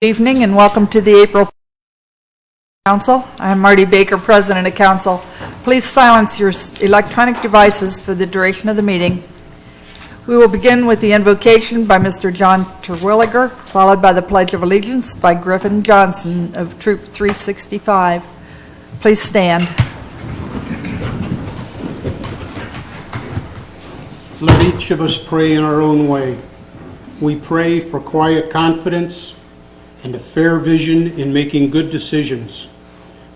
Good evening and welcome to the April Council. I'm Marty Baker, President of Council. Please silence your electronic devices for the duration of the meeting. We will begin with the invocation by Mr. John Terwilliger, followed by the Pledge of Allegiance by Griffin Johnson of Troop 365. Please stand. Let each of us pray in our own way. We pray for quiet confidence and a fair vision in making good decisions.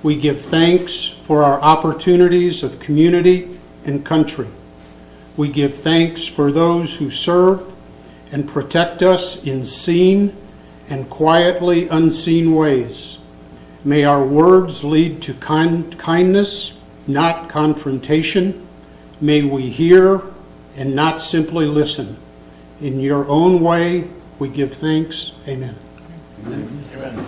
We give thanks for our opportunities of community and country. We give thanks for those who serve and protect us in seen and quietly unseen ways. May our words lead to kindness, not confrontation. May we hear and not simply listen. In your own way, we give thanks. Amen. Amen.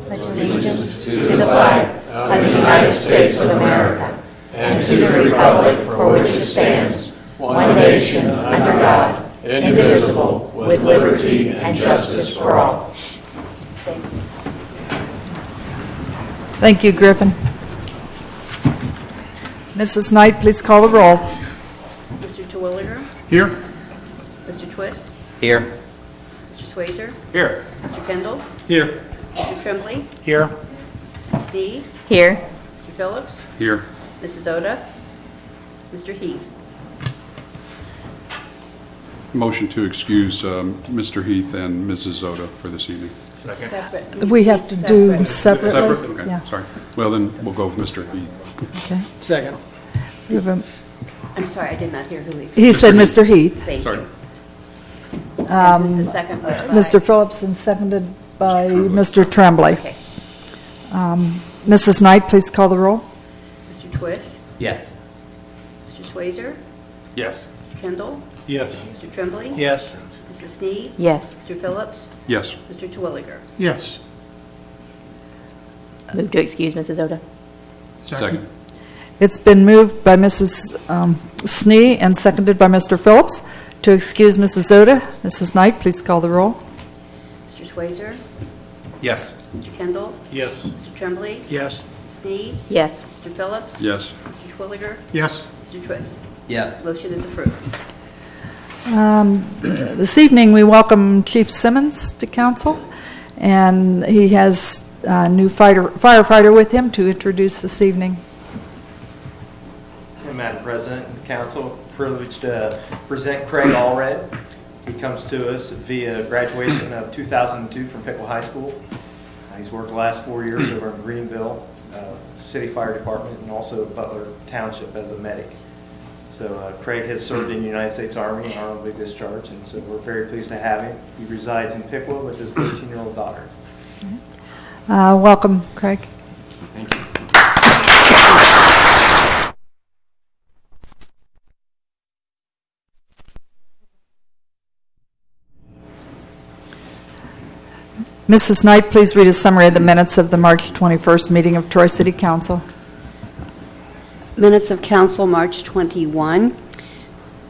Pledge allegiance to the flag of the United States of America and to the republic for which it stands, one nation under God, indivisible, with liberty and justice for all. Thank you, Griffin. Mrs. Knight, please call the roll. Mr. Terwilliger? Here. Mr. Twist? Here. Mr. Swayzer? Here. Mr. Kendall? Here. Mr. Tremblay? Here. Mrs. Snee? Here. Mr. Phillips? Here. Mrs. Oda? Mr. Heath? Motion to excuse Mr. Heath and Mrs. Zoda for this evening. Second. Separate. We have to do separately. Separate? Okay, Yeah. sorry. Well, then we'll go with Mr. Heath. Okay. Second. We have a- I'm sorry, I did not hear who He said Mr. Heath. Thank Sorry. you. The second was by... Mr. Phillips and seconded by Mr. Tremblay. Okay. Mrs. Knight, please call the roll. Mr. Twist? Yes. Mr. Swayzer? Yes. Mr. Kendall? Yes. Mr. Tremblay? Yes. Mrs. Snee? Yes. Mr. Phillips? Yes. Mr. Terwilliger? Yes. Move to excuse Mrs. Oda. Second. It's been moved by Mrs. Snee and seconded by Mr. Phillips to excuse Mrs. Oda. Mrs. Knight, please call the roll. Mr. Swayzer? Yes. Mr. Kendall? Yes. Mr. Tremblay? Yes. Mrs. Snee? Yes. Mr. Phillips? Yes. Mr. Terwilliger? Yes. Mr. Twist? Yes. Motion is approved. This evening, we welcome Chief Simmons to council, and he has a new firefighter with him to introduce this evening. Madam President and Council, privileged to present Craig Allred. He comes to us via graduation of 2002 from Pickle High School. He's worked the last 4 years over in Greenville City Fire Department and also Butler Township as a medic. So Craig has served in the United States Army and honorably discharged, and so we're very pleased to have him. He resides in Pickle with his 13-year-old daughter. Welcome, Craig. Thank you. Mrs. Knight, please read a summary of the minutes of the March 21st meeting of Troy City Council. Minutes of Council, March 21.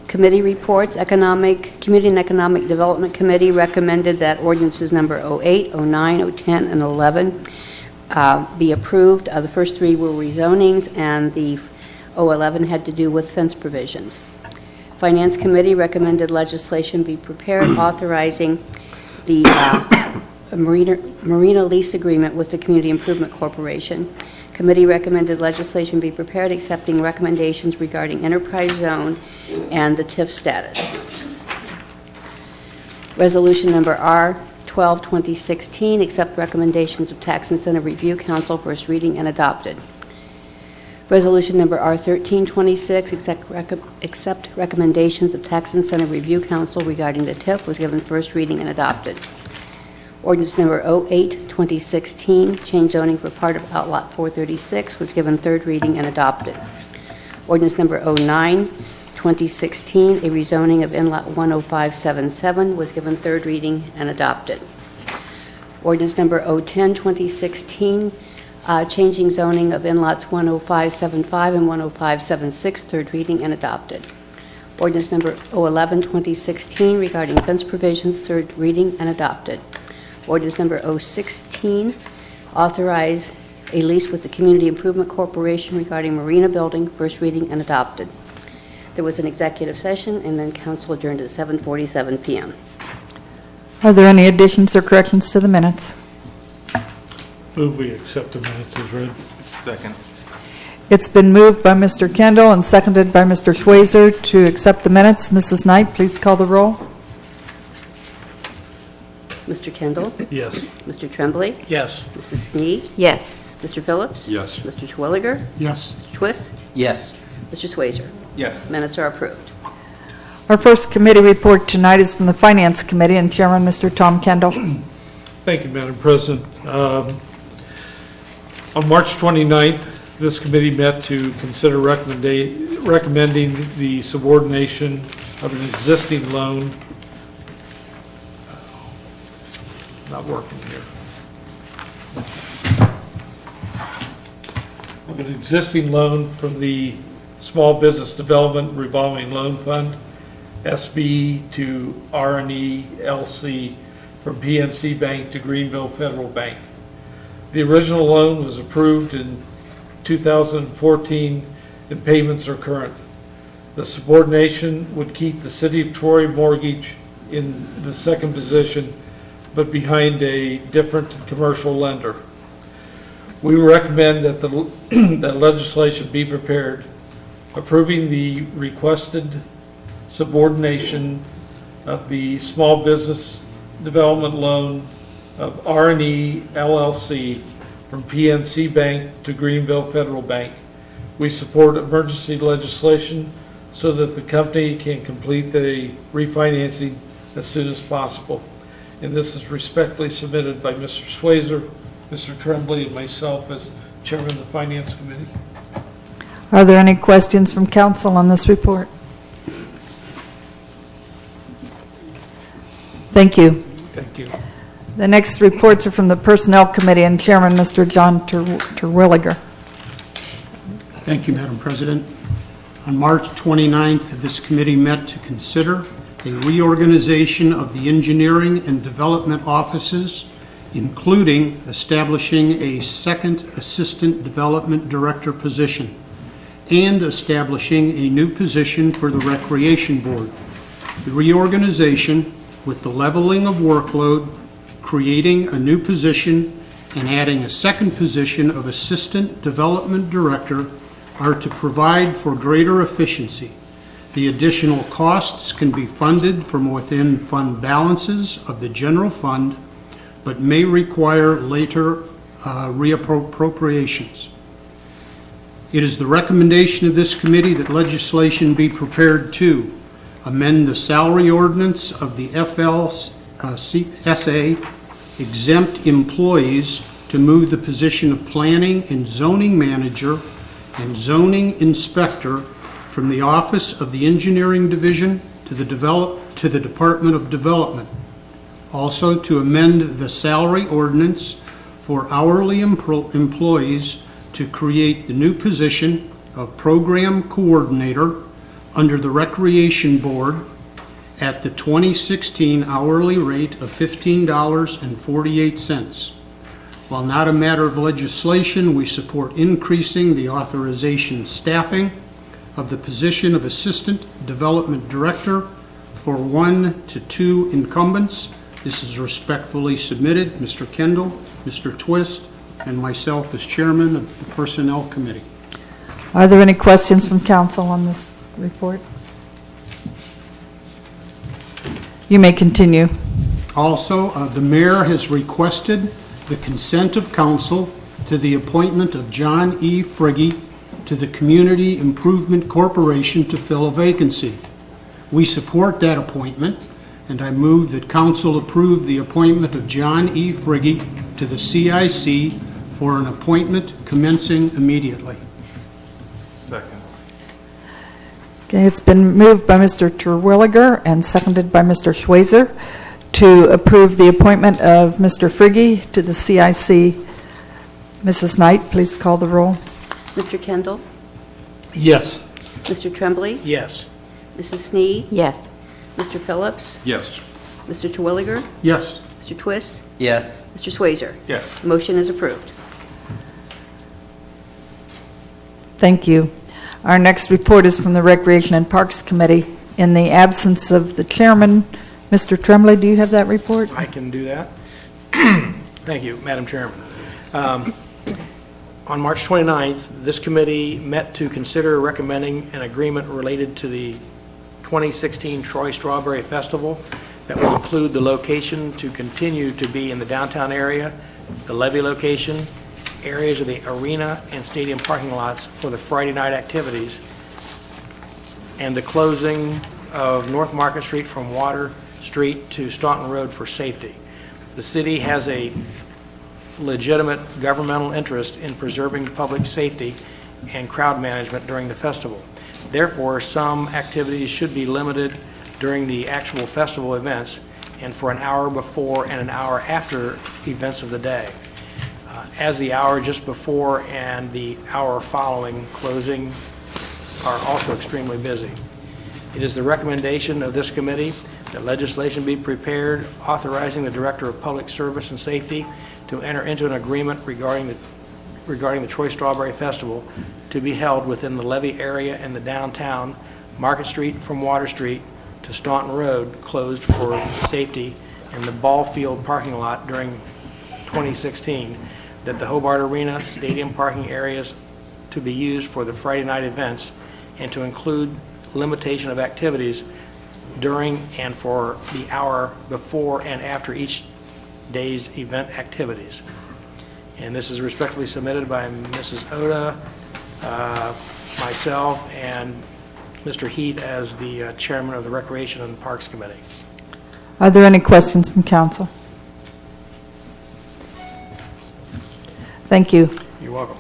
Committee reports. Community and Economic Development Committee recommended that ordinances number 08, 09, 010, and 11 be approved. The first three were rezonings, and the 011 had to do with fence provisions. Finance Committee recommended legislation be prepared authorizing the marina lease agreement with the Community Improvement Corporation. Committee recommended legislation be prepared accepting recommendations regarding enterprise zone and the TIF status. Resolution number R12, 2016, accept recommendations of Tax Incentive Review Council, first reading and adopted. Resolution number R13, 26, accept recommendations of Tax Incentive Review Council regarding the TIF, was given first reading and adopted. Ordinance number 08, 2016, change zoning for part of Outlot 436, was given third reading and adopted. Ordinance number 09, 2016, a rezoning of Inlot 10577, was given third reading and adopted. Ordinance number 010, 2016, changing zoning of Inlots 10575 and 10576, third reading and adopted. Ordinance number 011, 2016, regarding fence provisions, third reading and adopted. Ordinance number 016, authorize a lease with the Community Improvement Corporation regarding Marina Building, first reading and adopted. There was an executive session, and then council adjourned at 7:47 p.m. Are there any additions or corrections to the minutes? Move we accept the minutes as read. Second. It's been moved by Mr. Kendall and seconded by Mr. Schweizer to accept the minutes. Mrs. Knight, please call the roll. Mr. Kendall? Yes. Mr. Tremblay? Yes. Mrs. Snead? Yes. Mr. Phillips? Yes. Mr. Schwilliger? Yes. Mr. Twist? Yes. Mr. Schweizer? Yes. Minutes are approved. Our first committee report tonight is from the Finance Committee and Chairman, Mr. Tom Kendall. Thank you, Madam President. On March 29th, this committee met to consider recommending the subordination of an existing loan. Not working here. Of an existing loan from the Small Business Development Revolving Loan Fund, SB to R&E LC, from PNC Bank to Greenville Federal Bank. The original loan was approved in 2014 and payments are current. The subordination would keep the City of Troy mortgage in the second position, but behind a different commercial lender. We recommend that that legislation be prepared, approving the requested subordination of the Small Business Development Loan of R&E LLC from PNC Bank to Greenville Federal Bank. We support emergency legislation so that the company can complete the refinancing as soon as possible. And this is respectfully submitted by Mr. Schweizer, Mr. Tremblay, and myself as Chairman of the Finance Committee. Are there any questions from council on this report? Thank you. Thank you. The next reports are from the Personnel Committee and Chairman, Mr. John Terwilliger. Thank you, Madam President. On March 29th, this committee met to consider a reorganization of the engineering and development offices, including establishing a second Assistant Development Director position and establishing a new position for the Recreation Board. The reorganization, with the leveling of workload, creating a new position, and adding a second position of Assistant Development Director, are to provide for greater efficiency. The additional costs can be funded from within fund balances of the general fund, but may require later reappropriations. It is the recommendation of this committee that legislation be prepared to amend the salary ordinance of the FLSA exempt employees to move the position of planning and zoning manager and zoning inspector from the Office of the Engineering Division to the Department of Development. Also to amend the salary ordinance for hourly employees to create the new position of program coordinator under the Recreation Board at the 2016 hourly rate of $15.48. While not a matter of legislation, we support increasing the authorization staffing of the position of Assistant Development Director for 1 to 2 incumbents. This is respectfully submitted, Mr. Kendall, Mr. Twist, and myself as Chairman of the Personnel Committee. Are there any questions from council on this report? You may continue. Also, the mayor has requested the consent of council to the appointment of John E. Frigge to the Community Improvement Corporation to fill a vacancy. We support that appointment, and I move that council approve the appointment of John E. Frigge to the CIC for an appointment commencing immediately. Second. Okay, it's been moved by Mr. Terwilliger and seconded by Mr. Schweizer to approve the appointment of Mr. Frigge to the CIC. Mrs. Knight, please call the roll. Mr. Kendall? Yes. Mr. Tremblay? Yes. Mrs. Sneed. Yes. Mr. Phillips. Yes. Mr. Terwilliger. Yes. Mr. Twist. Yes. Mr. Swazer. Yes. Motion is approved. Thank you. Our next report is from the Recreation and Parks Committee. In the absence of the chairman, Mr. Tremblay, do you have that report? I can do that. Thank you, Madam Chairman. On March 29th, this committee met to consider recommending an agreement related to the 2016 Troy Strawberry Festival that will include the location to continue to be in the downtown area, the levee location, areas of the arena and stadium parking lots for the Friday night activities, and the closing of North Market Street from Water Street to Staunton Road for safety. The city has a legitimate governmental interest in preserving public safety and crowd management during the festival. Therefore, some activities should be limited during the actual festival events and for an hour before and an hour after events of the day, as the hour just before and the hour following closing are also extremely busy. It is the recommendation of this committee that legislation be prepared authorizing the Director of Public Service and Safety to enter into an agreement regarding the Troy Strawberry Festival to be held within the levee area in the downtown, Market Street from Water Street to Staunton Road, closed for safety, and the ball field parking lot during 2016, that the Hobart Arena stadium parking areas to be used for the Friday night events, and to include limitation of activities during and for the hour before and after each day's event activities. And this is respectfully submitted by Mrs. Oda, myself, and Mr. Heath as the chairman of the Recreation and Parks Committee. Are there any questions from council? Thank you. You're welcome.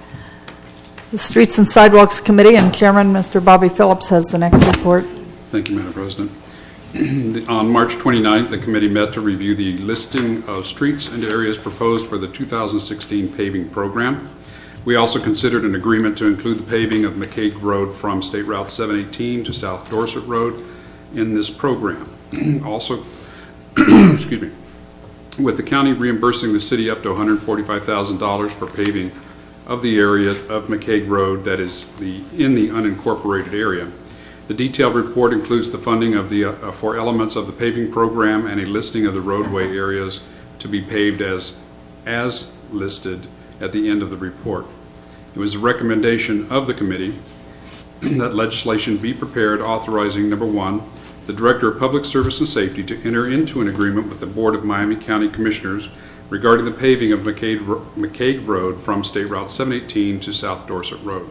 The Streets and Sidewalks Committee and Chairman, Mr. Bobby Phillips, has the next report. Thank you, Madam President. On March 29th, the committee met to review the listing of streets and areas proposed for the 2016 paving program. We also considered an agreement to include the paving of McCaig Road from State Route 718 to South Dorset Road in this program. Also, excuse me, with the county reimbursing the city up to $145,000 for paving of the area of McCaig Road that is in the unincorporated area. The detailed report includes the funding of the for elements of the paving program and a listing of the roadway areas to be paved as listed at the end of the report. It was a recommendation of the committee that legislation be prepared authorizing, number one, the Director of Public Service and Safety to enter into an agreement with the Board of Miami County Commissioners regarding the paving of McCaig Road from State Route 718 to South Dorset Road.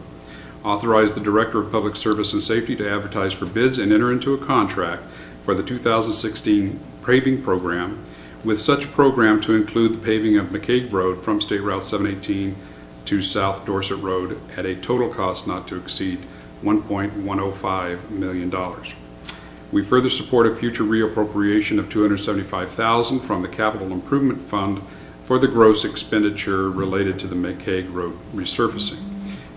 Authorize the Director of Public Service and Safety to advertise for bids and enter into a contract for the 2016 paving program, with such program to include the paving of McCaig Road from State Route 718 to South Dorset Road at a total cost not to exceed $1.105 million. We further support a future reappropriation of $275,000 from the Capital Improvement Fund for the gross expenditure related to the McCaig Road resurfacing.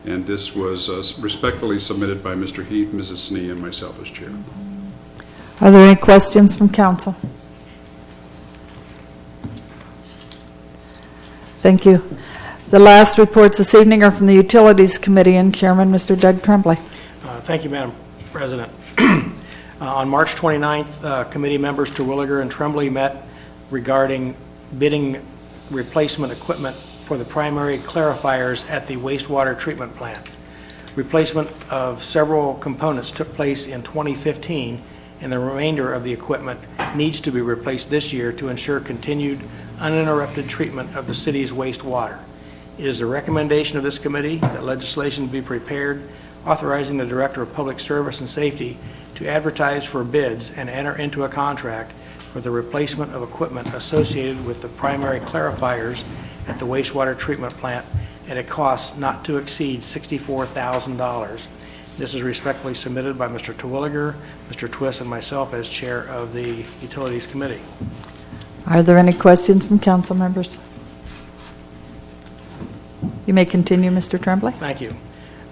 And this was respectfully submitted by Mr. Heath, Mrs. Snee, and myself as chair. Are there any questions from council? Thank you. The last reports this evening are from the Utilities Committee and Chairman, Mr. Doug Tremblay. Thank you, Madam President. On March 29th, committee members Terwilliger and Tremblay met regarding bidding replacement equipment for the primary clarifiers at the wastewater treatment plant. Replacement of several components took place in 2015, and the remainder of the equipment needs to be replaced this year to ensure continued uninterrupted treatment of the city's wastewater. It is the recommendation of this committee that legislation be prepared authorizing the Director of Public Service and Safety to advertise for bids and enter into a contract for the replacement of equipment associated with the primary clarifiers at the wastewater treatment plant at a cost not to exceed $64,000. This is respectfully submitted by Mr. Terwilliger, Mr. Twist, and myself as chair of the Utilities Committee. Are there any questions from council members? You may continue, Mr. Tremblay. Thank you.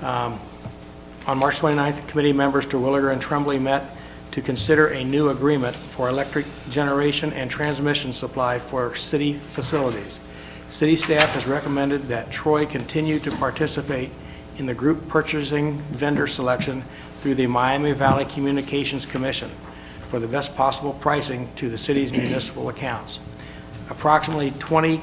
On March 29th, committee members Terwilliger and Tremblay met to consider a new agreement for electric generation and transmission supply for city facilities. City staff has recommended that Troy continue to participate in the group purchasing vendor selection through the Miami Valley Communications Commission for the best possible pricing to the city's municipal accounts. Approximately 20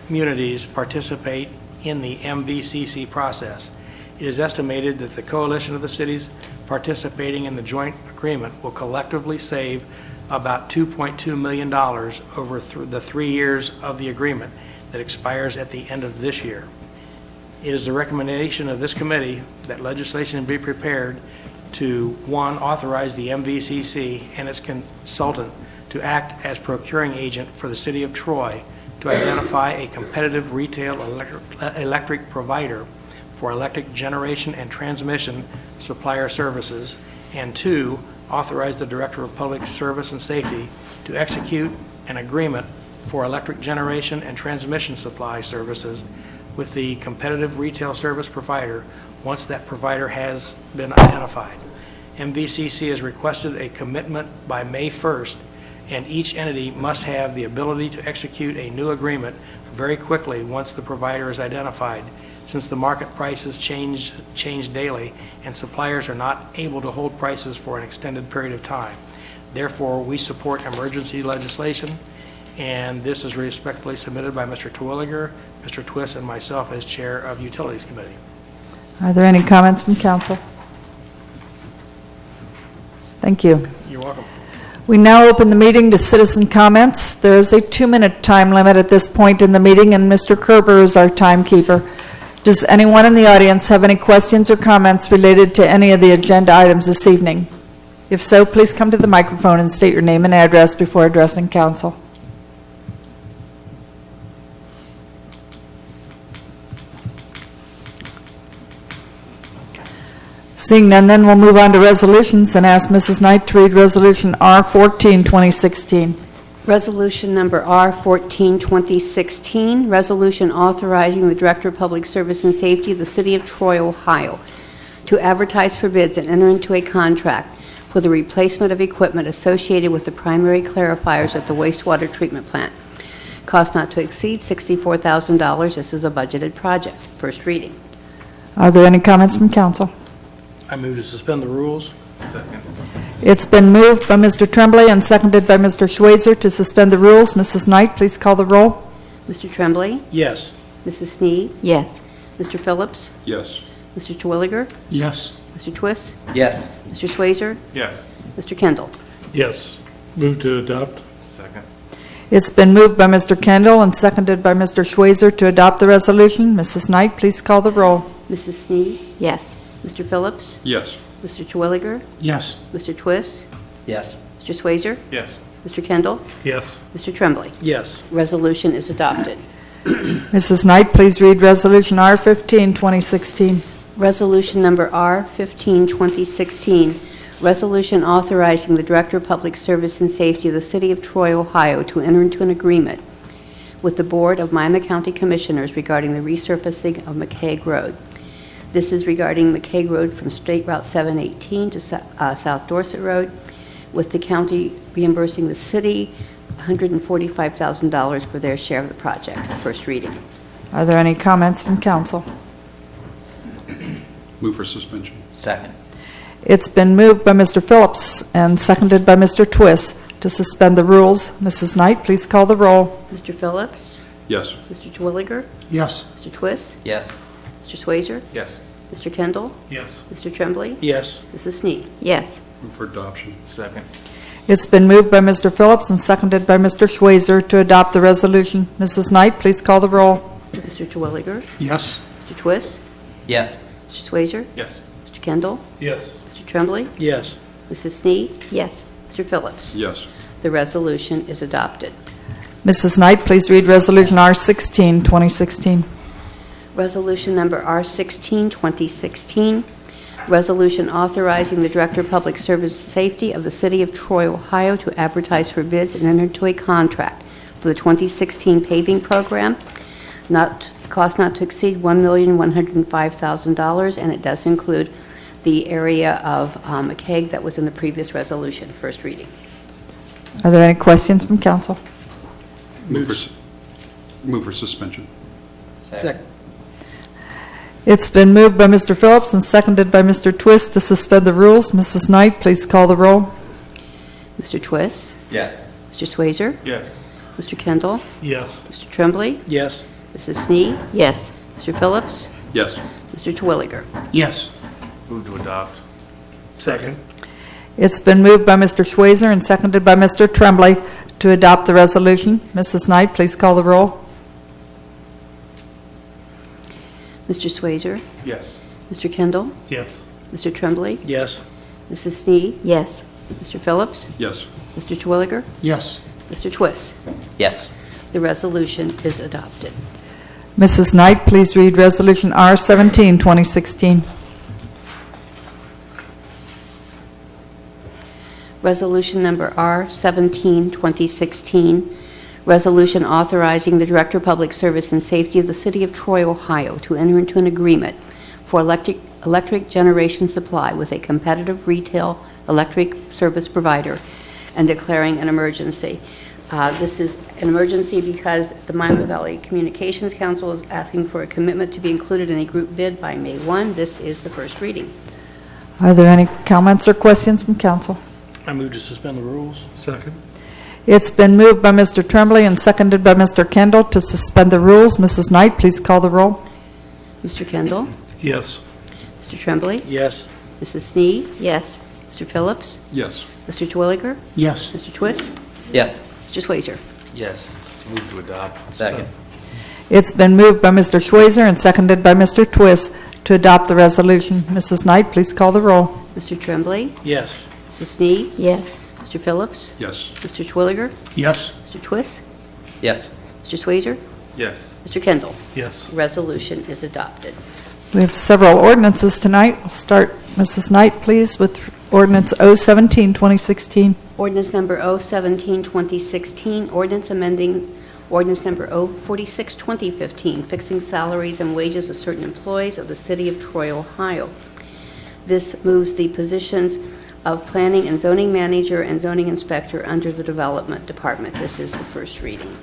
communities participate in the MVCC process. It is estimated that the coalition of the cities participating in the joint agreement will collectively save about $2.2 million over the 3 years of the agreement that expires at the end of this year. It is the recommendation of this committee that legislation be prepared to, 1, authorize the MVCC and its consultant to act as procuring agent for the city of Troy to identify a competitive retail electric provider for electric generation and transmission supplier services, and 2, authorize the Director of Public Service and Safety to execute an agreement for electric generation and transmission supply services with the competitive retail service provider once that provider has been identified. MVCC has requested a commitment by May 1st, and each entity must have the ability to execute a new agreement very quickly once the provider is identified, since the market prices change daily and suppliers are not able to hold prices for an extended period of time. Therefore, we support emergency legislation, and this is respectfully submitted by Mr. Terwilliger, Mr. Twist, and myself as Chair of Utilities Committee. Are there any comments from council? Thank you. You're welcome. We now open the meeting to citizen comments. There is a 2-minute time limit at this point in the meeting, and Mr. Kerber is our timekeeper. Does anyone in the audience have any questions or comments related to any of the agenda items this evening? If so, please come to the microphone and state your name and address before addressing council. Seeing none, then we'll move on to resolutions and ask Mrs. Knight to read Resolution R-14, 2016. Resolution number R-14, 2016, resolution authorizing the Director of Public Service and Safety of the City of Troy, Ohio, to advertise for bids and enter into a contract for the replacement of equipment associated with the primary clarifiers at the wastewater treatment plant. Cost not to exceed $64,000. This is a budgeted project. First reading. Are there any comments from council? I move to suspend the rules. Second. It's been moved by Mr. Tremblay and seconded by Mr. Schweizer to suspend the rules. Mrs. Knight, please call the roll. Mr. Tremblay? Yes. Mrs. Snead? Yes. Mr. Phillips? Yes. Mr. Terwilliger? Yes. Mr. Twist? Yes. Mr. Schweizer? Yes. Mr. Kendall? Yes. Move to adopt. Second. It's been moved by Mr. Kendall and seconded by Mr. Schweizer to adopt the resolution. Mrs. Knight, please call the roll. Mrs. Snead? Yes. Mr. Phillips? Yes. Mr. Terwilliger? Yes. Mr. Twist? Yes. Mr. Schweizer? Yes. Mr. Kendall? Yes. Mr. Tremblay? Yes. Resolution is adopted. Mrs. Knight, please read Resolution R-15, 2016. Resolution number R-15, 2016, resolution authorizing the Director of Public Service and Safety of the City of Troy, Ohio, to enter into an agreement with the Board of Miami County Commissioners regarding the resurfacing of McCaig Road. This is regarding McCaig Road from State Route 718 to South Dorset Road, with the county reimbursing the city $145,000 for their share of the project. First reading. Are there any comments from council? Move for suspension. Second. It's been moved by Mr. Phillips and seconded by Mr. Twist to suspend the rules. Mrs. Knight, please call the roll. Mr. Phillips? Yes. Mr. Terwilliger? Yes. Mr. Twist? Yes. Mr. Schweizer? Yes. Mr. Kendall? Yes. Mr. Tremblay? Yes. Mrs. Snead? Yes. Move for adoption. Second. It's been moved by Mr. Phillips and seconded by Mr. Schweizer to adopt the resolution. Mrs. Knight, please call the roll. Mr. Terwilliger? Yes. Mr. Twist? Yes. Mr. Schweizer? Yes. Mr. Kendall? Yes. Mr. Tremblay? Yes. Mrs. Snead? Yes. Mr. Phillips? Yes. The resolution is adopted. Mrs. Knight, please read Resolution R-16, 2016. Resolution number R-16, 2016, resolution authorizing the Director of Public Service and Safety of the City of Troy, Ohio, to advertise for bids and enter into a contract for the 2016 paving program, cost not to exceed $1,105,000, and it does include the area of McCaig that was in the previous resolution, first reading. Are there any questions from council? Move for suspension. Second. It's been moved by Mr. Phillips and seconded by Mr. Twist to suspend the rules. Mrs. Knight, please call the roll. Mr. Twist? Yes. Mr. Swazer? Yes. Mr. Kendall? Yes. Mr. Tremblay? Yes. Mrs. Snee? Yes. Mr. Phillips? Yes. Mr. Terwilliger? Yes. Move to adopt. Second. It's been moved by Mr. Schweizer and seconded by Mr. Tremblay to adopt the resolution. Mrs. Knight, please call the roll. Mr. Swazer? Yes. Mr. Kendall? Yes. Mr. Tremblay? Yes. Mrs. Snee? Yes. Mr. Phillips? Yes. Mr. Terwilliger? Yes. Mr. Twist? Yes. The resolution is adopted. Mrs. Knight, please read Resolution R-17, 2016. Resolution number R-17, 2016, resolution authorizing the Director of Public Service and Safety of the City of Troy, Ohio, to enter into an agreement for electric generation supply with a competitive retail electric service provider and declaring an emergency. This is an emergency because the Miami Valley Communications Council is asking for a commitment to be included in a group bid by May 1. This is the first reading. Are there any comments or questions from council? I move to suspend the rules. Second. It's been moved by Mr. Tremblay and seconded by Mr. Kendall to suspend the rules. Mrs. Knight, please call the roll. Mr. Kendall? Yes. Mr. Tremblay? Yes. Mrs. Snee? Yes. Mr. Phillips? Yes. Mr. Terwilliger? Yes. Mr. Twist? Yes. Mr. Swazer? Yes. Move to adopt. Second. It's been moved by Mr. Schweizer and seconded by Mr. Twist to adopt the resolution. Mrs. Knight, please call the roll. Mr. Tremblay? Yes. Mrs. Snee? Yes. Mr. Phillips? Yes. Mr. Terwilliger? Yes. Mr. Twist? Yes. Mr. Swazer? Yes. Mr. Kendall? Yes. Resolution is adopted. We have several ordinances tonight. We'll start, Mrs. Knight, please, with ordinance O-17, 2016. Ordinance number O-17, 2016, ordinance amending ordinance number O-46, 2015, fixing salaries and wages of certain employees of the City of Troy, Ohio. This moves the positions of Planning and Zoning Manager and Zoning Inspector under the Development Department. This is the first reading.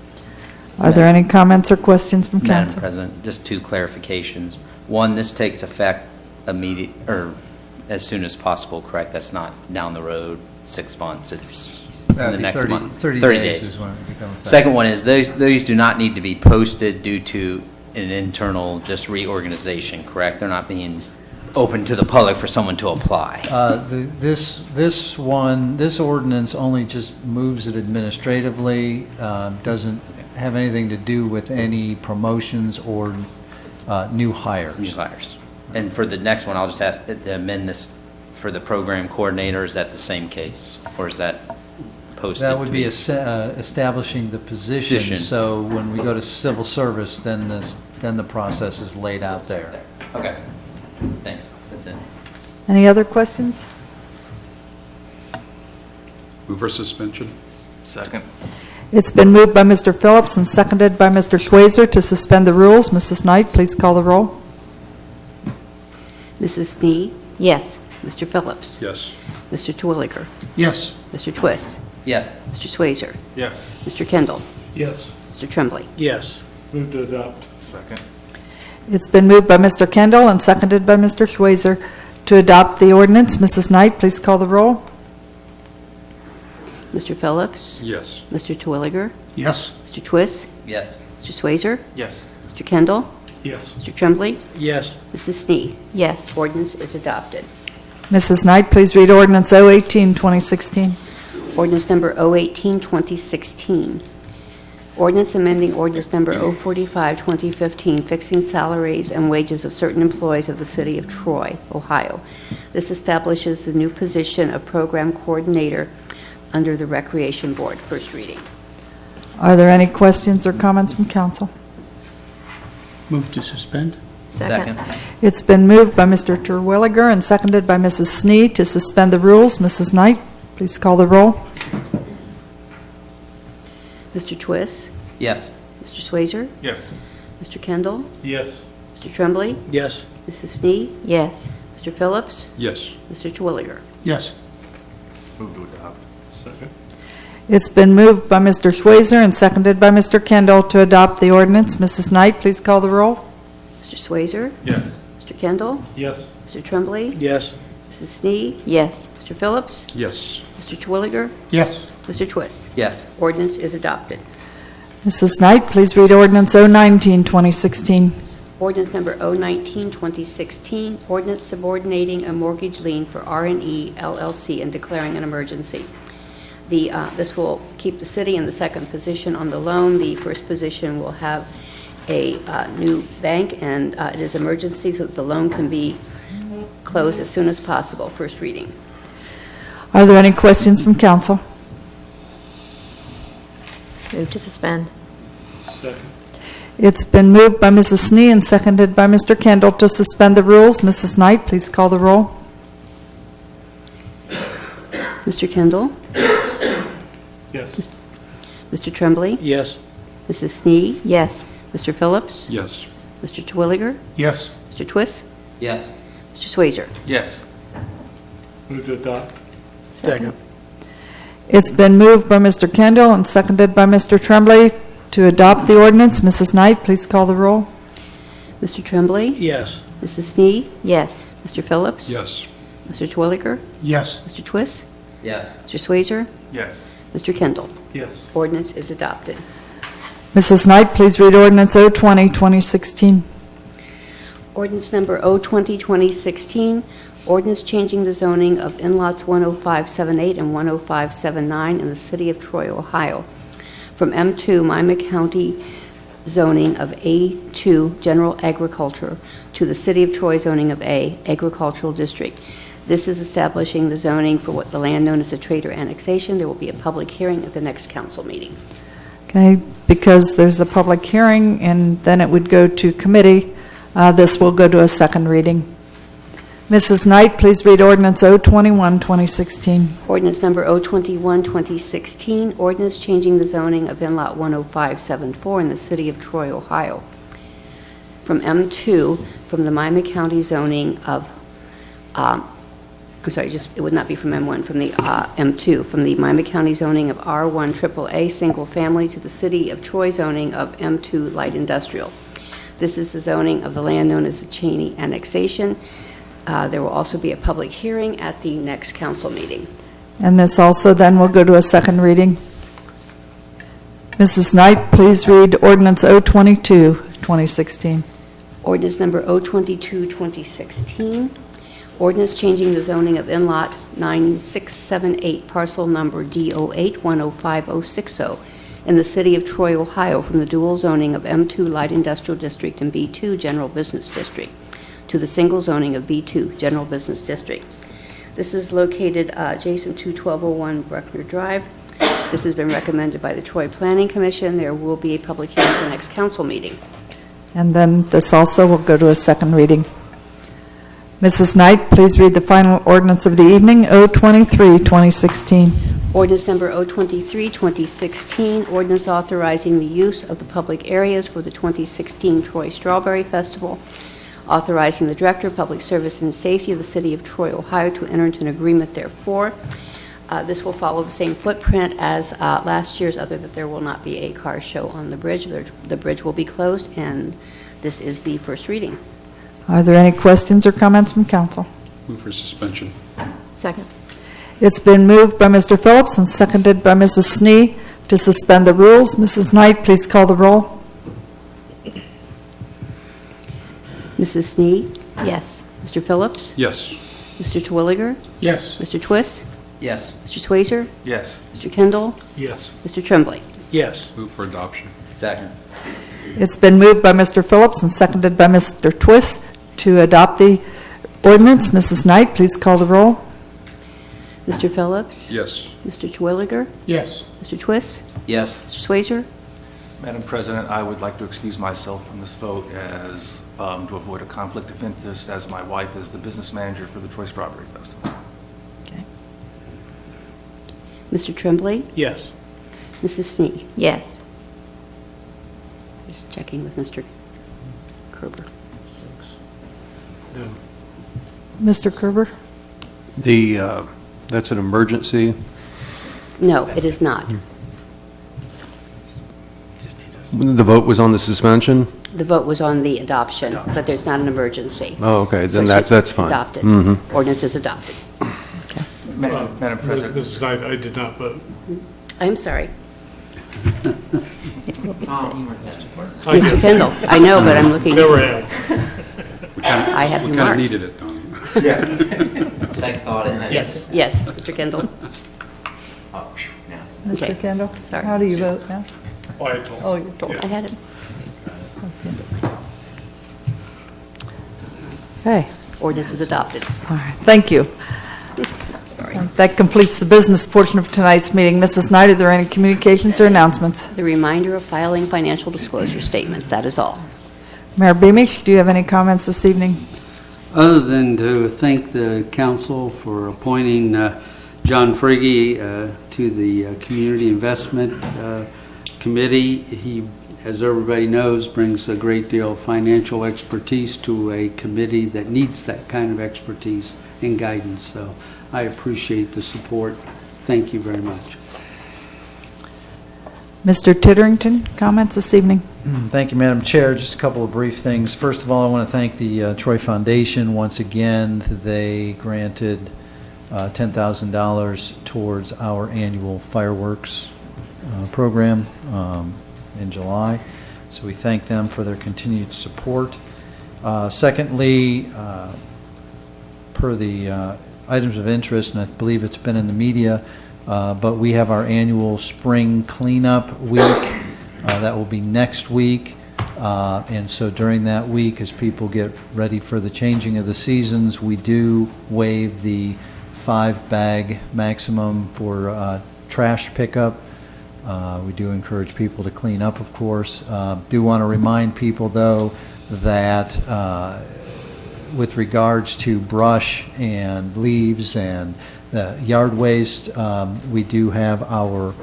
Are there any comments or questions from Madam council? President, just two clarifications. One, this takes effect as soon as possible, correct? That's not down the road, 6 months, it's in the That'd be next 30 month. 30 days is when it becomes effective. Second one is, those do not need to be posted due to an internal just reorganization, correct? They're not being open to the public for someone to apply. This ordinance only just moves it administratively, doesn't have anything to do with any promotions or new hires. New hires. And for the next one, I'll just ask to amend this for the program coordinator, is that the same case? Or is that posted? That would to be establishing the position, Position. so when we go to civil service, then the process is laid out there. Okay, thanks, that's it. Any other questions? Move for suspension. Second. It's been moved by Mr. Phillips and seconded by Mr. Schweizer to suspend the rules. Mrs. Knight, please call the roll. Mrs. Snee? Yes. Mr. Phillips? Yes. Mr. Terwilliger? Yes. Mr. Twist? Yes. Mr. Swazer? Yes. Mr. Kendall? Yes. Mr. Tremblay? Yes. Move to adopt. Second. It's been moved by Mr. Kendall and seconded by Mr. Schweizer to adopt the ordinance. Mrs. Knight, please call the roll. Mr. Phillips? Yes. Mr. Terwilliger? Yes. Mr. Twist? Yes. Mr. Swazer? Yes. Mr. Kendall? Yes. Mr. Tremblay? Yes. Mrs. Snee? Yes. Ordinance is adopted. Mrs. Knight, please read ordinance O-18, 2016. Ordinance number O-18, 2016. Ordinance amending ordinance number O-45, 2015, fixing salaries and wages of certain employees of the City of Troy, Ohio. This establishes the new position of Program Coordinator under the Recreation Board. First reading. Are there any questions or comments from council? Move to suspend? Second. It's been moved by Mr. Terwilliger and seconded by Mrs. Snee to suspend the rules. Mrs. Knight, please call the roll. Mr. Twist? Yes. Mr. Swazer? Yes. Mr. Kendall? Yes. Mr. Tremblay? Yes. Mrs. Snee? Yes. Mr. Phillips? Yes. Mr. Twilliger? Yes. Move to adopt. Second. It's been moved by Mr. Schweizer and seconded by Mr. Kendall to adopt the ordinance. Mrs. Knight, please call the roll. Mr. Swayzer? Yes. Mr. Kendall? Yes. Mr. Tremblay? Yes. Mrs. Snee? Yes. Mr. Phillips? Yes. Mr. Twilliger? Yes. Mr. Twist? Yes. Ordinance is adopted. Mrs. Knight, please read ordinance 019, 2016. Ordinance number 019, 2016, ordinance subordinating a mortgage lien for R&E LLC and declaring an emergency. This will keep the city in the second position on the loan. The first position will have a new bank, and it is emergency so that the loan can be closed as soon as possible. First reading. Are there any questions from council? Move to suspend. Second. It's been moved by Mrs. Snee and seconded by Mr. Kendall to suspend the rules. Mrs. Knight, please call the roll. Mr. Kendall? Yes. Mr. Tremblay? Yes. Mrs. Snee? Yes. Mr. Phillips? Yes. Mr. Twilliger? Yes. Mr. Twist? Yes. Mr. Swayzer? Yes. Move to adopt. Second. It's been moved by Mr. Kendall and seconded by Mr. Tremblay to adopt the ordinance. Mrs. Knight, please call the roll. Mr. Tremblay? Yes. Mrs. Snee? Yes. Mr. Phillips? Yes. Mr. Twilliger? Yes. Mr. Twist? Yes. Mr. Swayzer? Yes. Mr. Kendall? Yes. Ordinance is adopted. Mrs. Knight, please read ordinance 020, 2016. Ordinance number 020, 2016, ordinance changing the zoning of in-lots 10578 and 10579 in the city of Troy, Ohio, from M2 Mymic County zoning of A2 General Agriculture to the city of Troy zoning of A Agricultural District. This is establishing the zoning for what the land known as a trade or annexation. There will be a public hearing at the next council meeting. Okay, because there's a public hearing and then it would go to committee, this will go to a second reading. Mrs. Knight, please read ordinance 021, 2016. Ordinance number 021, 2016, ordinance changing the zoning of in-lot 10574 in the city of Troy, Ohio, from M2, from the Miami County zoning of, it would not be from M1, from the M2, from the Miami County zoning of R1 AAA single family to the city of Troy zoning of M2 light industrial. This is the zoning of the land known as the Cheney annexation. There will also be a public hearing at the next council meeting. And this also then will go to a second reading. Mrs. Knight, please read ordinance 022, 2016. Ordinance number 022, 2016, ordinance changing the zoning of in-lot 9678, parcel number D08 105060 in the city of Troy, Ohio, from the dual zoning of M2 Light Industrial District and B2 General Business District to the single zoning of B2 General Business District. This is located adjacent to 1201 Bruckner Drive. This has been recommended by the Troy Planning Commission. There will be a public hearing at the next council meeting. And then this also will go to a second reading. Mrs. Knight, please read the final ordinance of the evening, 023, 2016. Ordinance number 023, 2016, ordinance authorizing the use of the public areas for the 2016 Troy Strawberry Festival, authorizing the Director of Public Service and Safety of the City of Troy, Ohio, to enter into an agreement therefore. This will follow the same footprint as last year's, other that there will not be a car show on the bridge. The bridge will be closed, and this is the first reading. Are there any questions or comments from council? Move for suspension. Second. It's been moved by Mr. Phillips and seconded by Mrs. Snee to suspend the rules. Mrs. Knight, please call the roll. Mrs. Snee? Yes. Mr. Phillips? Yes. Mr. Twilliger? Yes. Mr. Twist? Yes. Mr. Swayzer? Yes. Mr. Kendall? Yes. Mr. Tremblay? Yes. Move for adoption. Second. It's been moved by Mr. Phillips and seconded by Mr. Twist to adopt the ordinance. Mrs. Knight, please call the roll. Mr. Phillips? Yes. Mr. Twilliger? Yes. Mr. Twist? Yes. Mr. Swayzer? Madam President, I would like to excuse myself from this vote as, to avoid a conflict of interest, as my wife is the business manager for the Troy Strawberry Festival. Mr. Tremblay? Yes. Mrs. Snee? Yes. Just checking with Mr. Kerber. Mr. Kerber? That's an emergency? No, it is not. The vote was on the suspension? The vote was on the adoption, but there's not an emergency. Oh, okay, So then it should that's be fine. Adopted. Ordinance is adopted. Madam President. Mrs. Knight, I did not vote. I'm sorry. I Mr. did. Kendall, I know, but I'm looking. Never had. I have We you kind of marked. needed it, Don. Second thought in that. Yes, yes, Mr. Kendall. Oh, yeah. Okay. Mr. Kendall? Sorry. How do you vote now? Oh, I told. Oh, you're told. I had it. Okay, Ordinance is adopted. all right, thank you. That completes the business portion of tonight's meeting. Mrs. Knight, are there any communications or announcements? The reminder of filing financial disclosure statements, that is all. Mayor Beamish, do you have any comments this evening? Other than to thank the council for appointing John Frigge to the Community Investment Committee. He, as everybody knows, brings a great deal of financial expertise to a committee that needs that kind of expertise and guidance. So I appreciate the support. Thank you very much. Mr. Titterington, comments this evening? Thank you, Madam Chair. Just a couple of brief things. First of all, I want to thank the Troy Foundation. Once again, they granted $10,000 towards our annual fireworks program in July. So we thank them for their continued support. Secondly, per the items of interest, and I believe it's been in the media, but we have our annual spring cleanup week. That will be next week. And so during that week, as people get ready for the changing of the seasons, we do waive the 5-bag maximum for trash pickup. We do encourage people to clean up, of course. Do want to remind people, though, that with regards to brush and leaves and yard waste, we do have our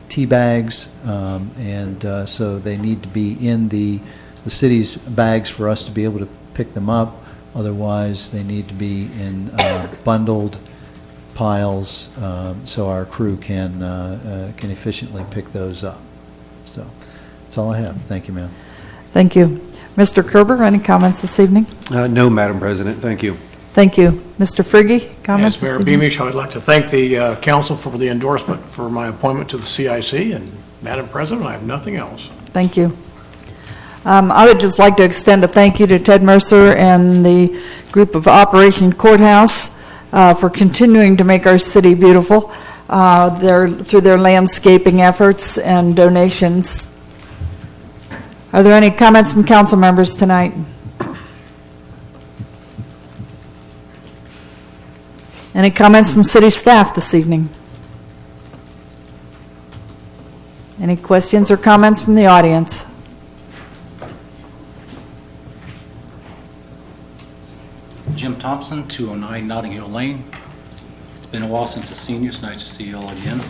tea bags, and so they need to be in the city's bags for us to be able to pick them up. Otherwise, they need to be in bundled piles, so our crew can efficiently pick those up. So that's all I have. Thank you, ma'am. Thank you. Mr. Kerber, any comments this evening? No, Madam President, thank you. Thank you. Mr. Frigge, comments Yes, this Mayor evening? Beamish, I would like to thank the council for the endorsement for my appointment to the CIC, and Madam President, I have nothing else. Thank you. I would just like to extend a thank you to Ted Mercer and the group of Operation Courthouse for continuing to make our city beautiful through their landscaping efforts and donations. Are there any comments from council members tonight? Any comments from city staff this evening? Any questions or comments from the audience? Jim Thompson, 209 Notting Hill Lane. It's been a while since I've seen you. It's nice to see you all again.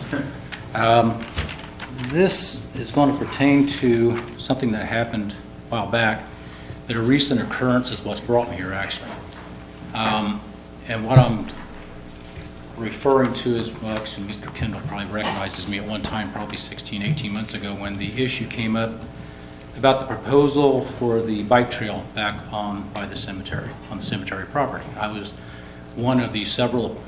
This is going to pertain to something that happened a while back, but a recent occurrence is what's brought me here, actually. And what I'm referring to is, well, actually, Mr. Kendall probably recognizes me at one time, probably 16, 18 months ago, when the issue came up about the proposal for the bike trail back by the cemetery, on the cemetery property. I was one of the several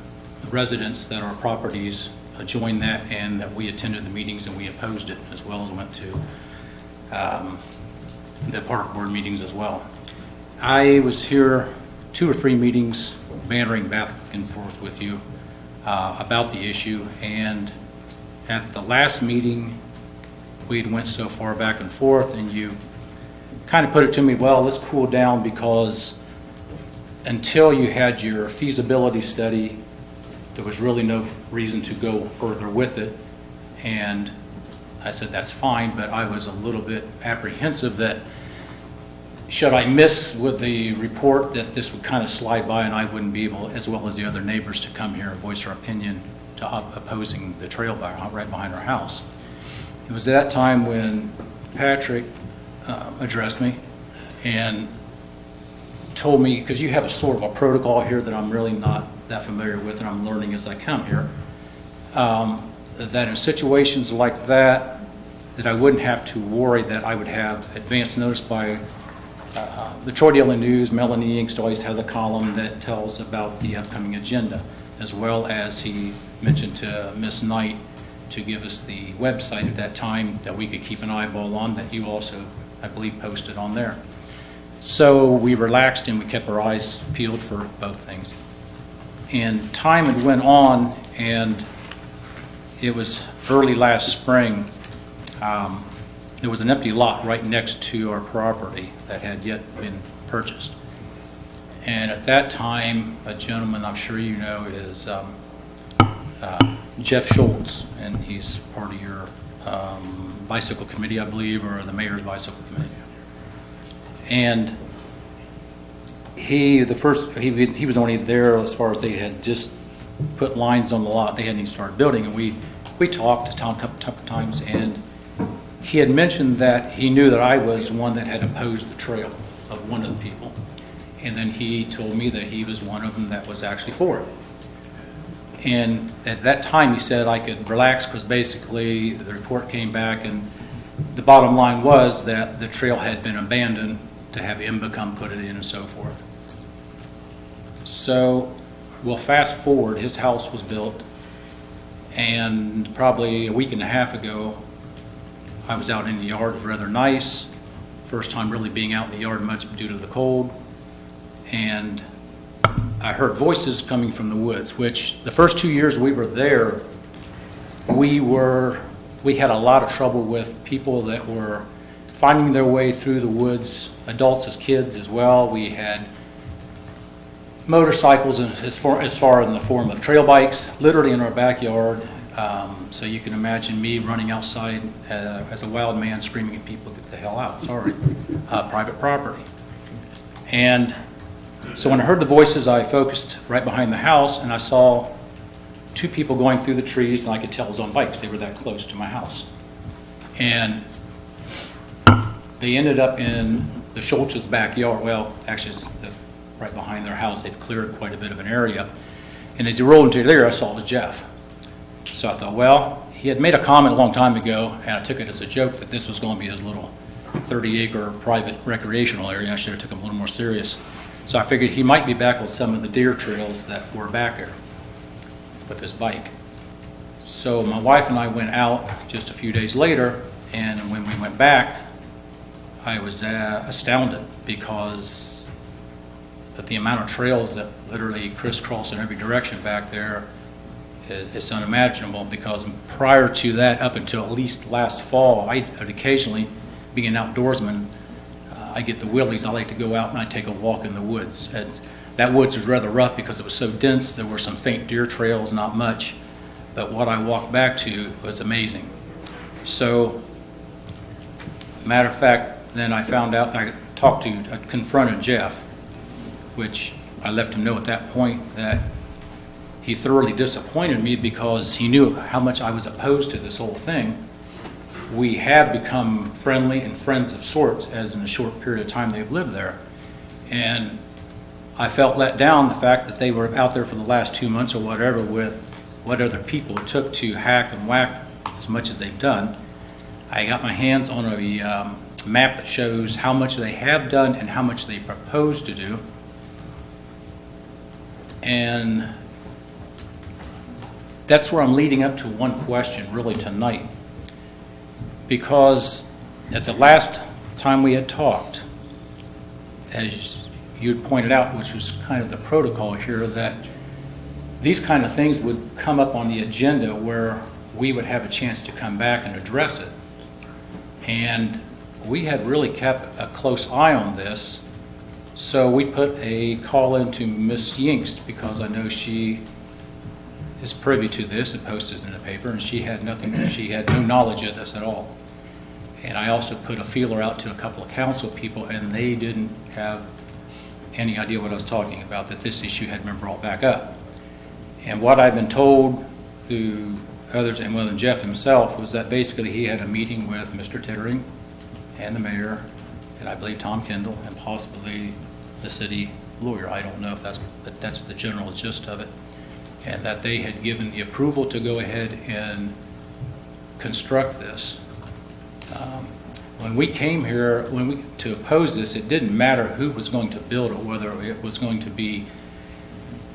residents that our properties joined that, and that we attended the meetings and we opposed it, as well as went to the park board meetings as well. I was here 2 or 3 meetings bantering back and forth with you about the issue, and at the last meeting we went so far back and forth, and you kind of put it to me, well, let's cool down, because until you had your feasibility study, there was really no reason to go further with it. And I said, that's fine, but I was a little bit apprehensive that should I miss with the report, that this would kind of slide by and I wouldn't be able, as well as the other neighbors, to come here and voice our opinion to opposing the trail right behind our house. It was at that time when Patrick addressed me and told me, because you have a sort of a protocol here that I'm really not that familiar with, and I'm learning as I come here, that in situations like that, that I wouldn't have to worry that I would have advance notice by the Troy Daily News. Melanie Inkst always has a column that tells about the upcoming agenda, as well as he mentioned to Ms. Knight to give us the website at that time that we could keep an eyeball on, that you also, I believe, posted on there. So we relaxed and we kept our eyes peeled for both things. And time had went on, and it was early last spring. There was an empty lot right next to our property that had yet been purchased. And at that time, a gentleman I'm sure you know is Jeff Schultz, and he's part of your bicycle committee, I believe, or the mayor's bicycle committee. And he was only there as far as they had just put lines on the lot. They hadn't even started building, and we talked to Tom a couple times, and he had mentioned that he knew that I was one that had opposed the trail of one of the people. And then he told me that he was one of them that was actually for it. And at that time, he said I could relax because basically the report came back, and the bottom line was that the trail had been abandoned to have IMBA come put it in and so forth. So we'll fast forward. His house was built, and probably a week and a half ago, I was out in the yard. It was rather nice. First time really being out in the yard much due to the cold. And I heard voices coming from the woods, which the first 2 years we were there, we had a lot of trouble with people that were finding their way through the woods, adults as kids as well. We had motorcycles as far in the form of trail bikes, literally in our backyard. So you can imagine me running outside as a wild man screaming at people, get the hell out, sorry, private property. And so when I heard the voices, I focused right behind the house, and I saw two people going through the trees, and I could tell it was on bikes. They were that close to my house. And they ended up in the Schultz's backyard. Well, actually, it's right behind their house. They've cleared quite a bit of an area. And as he rolled into there, I saw it was Jeff. So I thought, well, he had made a comment a long time ago, and I took it as a joke that this was going to be his little 30-acre private recreational area. I should have took him a little more serious. So I figured he might be back with some of the deer trails that were back there with his bike. So my wife and I went out just a few days later, and when we went back, I was astounded because of the amount of trails that literally crisscross in every direction back there. It's unimaginable, because prior to that, up until at least last fall, I would occasionally, being an outdoorsman, I get the willies. I like to go out and I take a walk in the woods. And that woods was rather rough because it was so dense. There were some faint deer trails, not much. But what I walked back to was amazing. So, matter of fact, then I found out, I confronted Jeff, which I left him know at that point that he thoroughly disappointed me because he knew how much I was opposed to this whole thing. We have become friendly and friends of sorts as in a short period of time they've lived there. And I felt let down the fact that they were out there for the last 2 months or whatever with what other people took to hack and whack as much as they've done. I got my hands on a map that shows how much they have done and how much they propose to do. And that's where I'm leading up to one question really tonight. Because at the last time we had talked, as you had pointed out, which was kind of the protocol here, that these kind of things would come up on the agenda where we would have a chance to come back and address it. And we had really kept a close eye on this. So we put a call into Ms. Inkst, because I know she is privy to this and posted it in the paper, and she had no knowledge of this at all. And I also put a feeler out to a couple of council people, and they didn't have any idea what I was talking about, that this issue had been brought back up. And what I've been told through others, and more than Jeff himself, was that basically he had a meeting with Mr. Tittering and the mayor, and I believe Tom Kendall, and possibly the city lawyer. I don't know if that's the general gist of it. And that they had given the approval to go ahead and construct this. When we came here, to oppose this, it didn't matter who was going to build it, whether it was going to be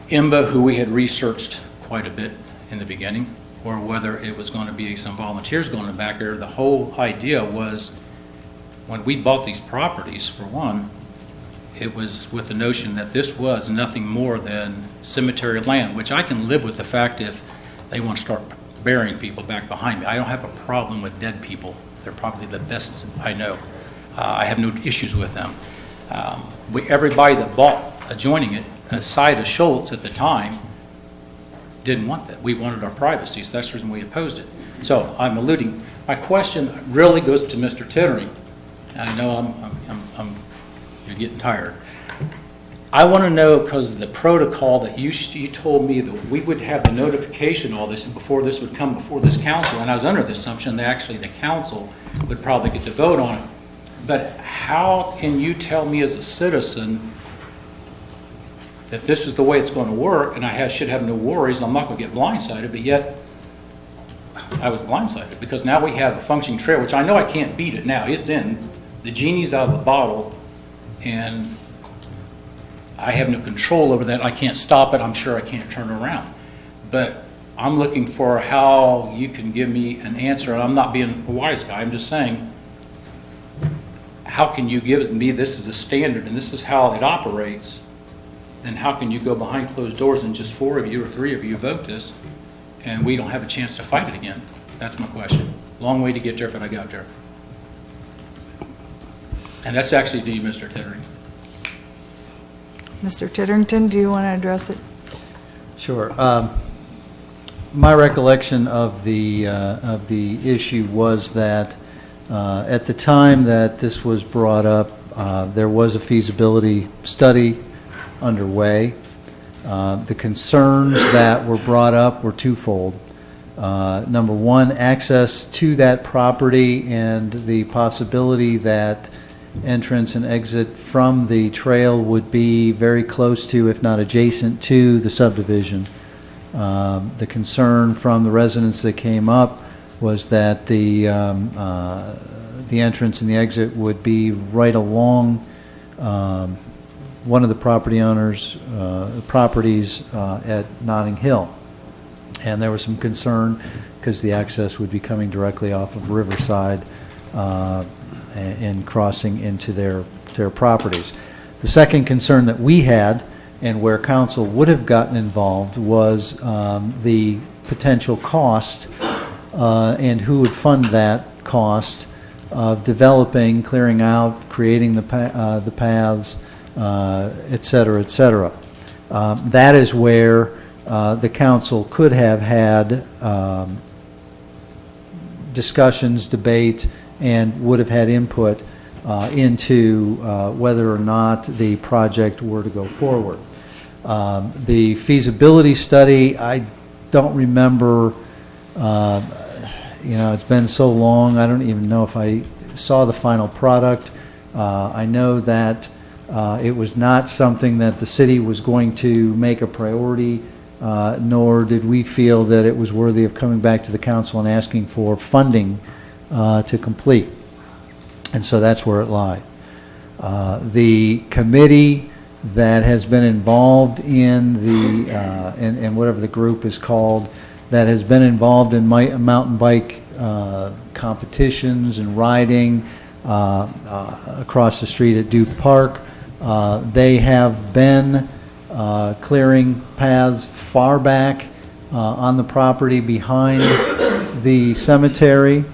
IMBA, who we had researched quite a bit in the beginning, or whether it was going to be some volunteers going in the back there. The whole idea was, when we bought these properties, for one, it was with the notion that this was nothing more than cemetery land, which I can live with the fact if they want to start burying people back behind me. I don't have a problem with dead people. They're probably the best I know. I have no issues with them. Everybody that bought adjoining it, aside of Schultz at the time, didn't want that. We wanted our privacy, so that's the reason we opposed it. So I'm alluding, my question really goes to Mr. Tittering. I know you're getting tired. I want to know, because of the protocol that you told me that we would have the notification of all this before this would come before this council, and I was under the assumption that actually the council would probably get to vote on it. But how can you tell me as a citizen that this is the way it's going to work, and I should have no worries, I'm not going to get blindsided, but yet I was blindsided, because now we have a functioning trail, which I know I can't beat it now. It's in. The genie's out of the bottle, and I have no control over that. I can't stop it. I'm sure I can't turn around. But I'm looking for how you can give me an answer. And I'm not being a wise guy. I'm just saying, how can you give me this as a standard and this is how it operates? Then how can you go behind closed doors and just 4 of you or 3 of you vote this and we don't have a chance to fight it again? That's my question. Long way to get there, but I got there. And that's actually to you, Mr. Tittering. Mr. Titterington, do you want to address it? Sure. My recollection of the issue was that at the time that this was brought up, there was a feasibility study underway. The concerns that were brought up were twofold. Number one, access to that property and the possibility that entrance and exit from the trail would be very close to, if not adjacent to, the subdivision. The concern from the residents that came up was that the entrance and the exit would be right along one of the property owners' properties at Notting Hill. And there was some concern because the access would be coming directly off of Riverside and crossing into their properties. The second concern that we had, and where council would have gotten involved, was the potential cost and who would fund that cost of developing, clearing out, creating the paths, et cetera, et cetera. That is where the council could have had discussions, debate, and would have had input into whether or not the project were to go forward. The feasibility study, I don't remember, it's been so long, I don't even know if I saw the final product. I know that it was not something that the city was going to make a priority, nor did we feel that it was worthy of coming back to the council and asking for funding to complete. And so that's where it lied. The committee that has been involved in the, and whatever the group is called, that has been involved in mountain bike competitions and riding across the street at Duke Park, they have been clearing paths far back on the property behind the cemetery.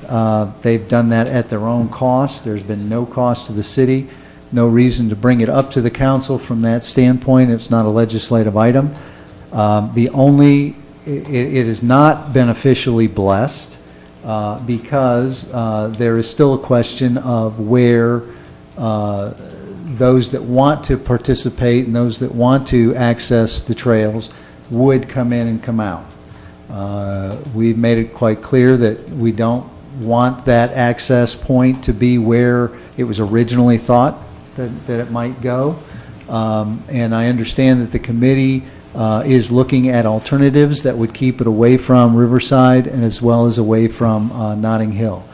They've done that at their own cost. There's been no cost to the city, no reason to bring it up to the council from that standpoint. It's not a legislative item. It has not been officially blessed because there is still a question of where those that want to participate and those that want to access the trails would come in and come out. We've made it quite clear that we don't want that access point to be where it was originally thought that it might go. And I understand that the committee is looking at alternatives that would keep it away from Riverside and as well as away from Notting Hill.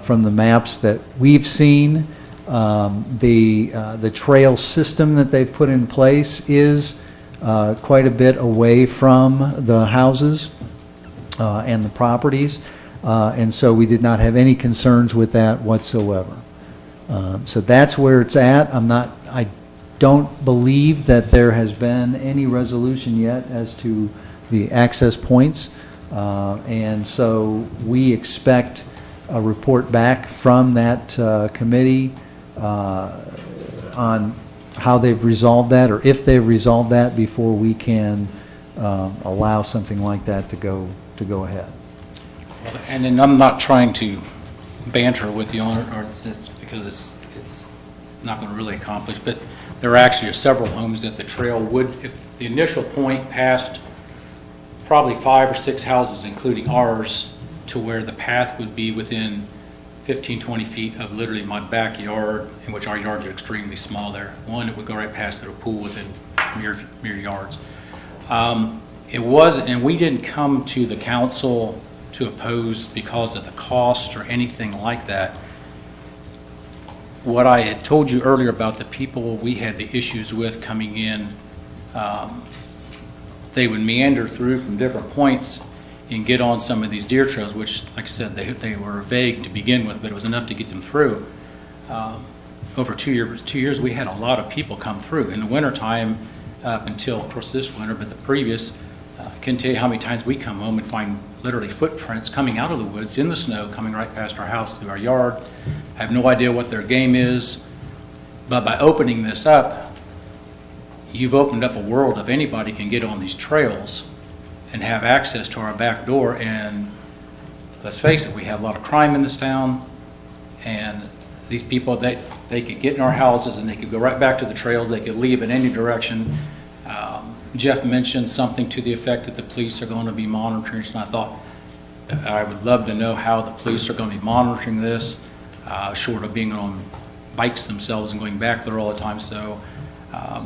From the maps that we've seen, the trail system that they've put in place is quite a bit away from the houses and the properties, and so we did not have any concerns with that whatsoever. So that's where it's at. I don't believe that there has been any resolution yet as to the access points, and so we expect a report back from that committee on how they've resolved that, or if they've resolved that, before we can allow something like that to go ahead. And then I'm not trying to banter with the owner, or it's because it's not going to really accomplish, but there actually are several homes that the trail would, if the initial point passed probably 5 or 6 houses, including ours, to where the path would be within 15, 20 feet of literally my backyard, in which our yards are extremely small there. One, it would go right past their pool within mere yards. It was, and we didn't come to the council to oppose because of the cost or anything like that. What I had told you earlier about the people we had the issues with coming in, they would meander through from different points and get on some of these deer trails, which, like I said, they were vague to begin with, but it was enough to get them through. Over 2 years, we had a lot of people come through. In the wintertime, up until, of course, this winter, but the previous, I can't tell you how many times we come home and find literally footprints coming out of the woods in the snow, coming right past our house through our yard. I have no idea what their game is, but by opening this up, you've opened up a world of anybody can get on these trails and have access to our back door. And let's face it, we have a lot of crime in this town, and these people, they could get in our houses and they could go right back to the trails. They could leave in any direction. Jeff mentioned something to the effect that the police are going to be monitoring, and I thought I would love to know how the police are going to be monitoring this, short of being on bikes themselves and going back there all the time. So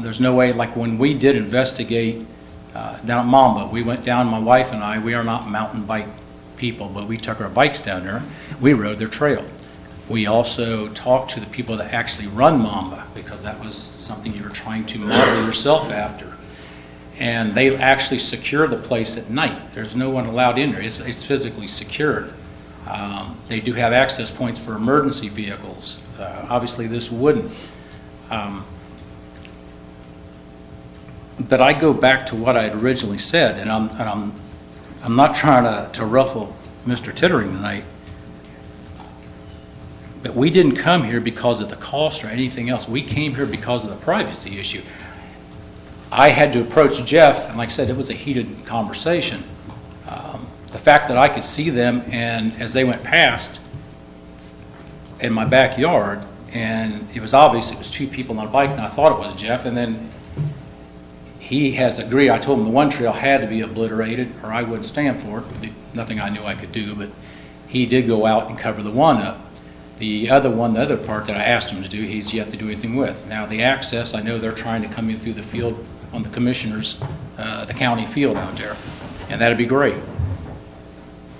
there's no way, like when we did investigate down at Mamba, we went down, my wife and I, we are not mountain bike people, but we took our bikes down there, we rode their trail. We also talked to the people that actually run Mamba, because that was something you were trying to model yourself after. And they actually secure the place at night. There's no one allowed in there. It's physically secured. They do have access points for emergency vehicles. Obviously, this wouldn't. But I go back to what I had originally said, and I'm not trying to ruffle Mr. Tittering tonight, but we didn't come here because of the cost or anything else. We came here because of the privacy issue. I had to approach Jeff, and like I said, it was a heated conversation. The fact that I could see them, and as they went past in my backyard, and it was obvious it was 2 people on a bike, and I thought it was Jeff, and then he has agreed. I told him the one trail had to be obliterated, or I wouldn't stand for it. Nothing I knew I could do, but he did go out and cover the one up. The other one, the other part that I asked him to do, he's yet to do anything with. Now, the access, I know they're trying to come in through the field on the commissioners, the county field out there, and that'd be great.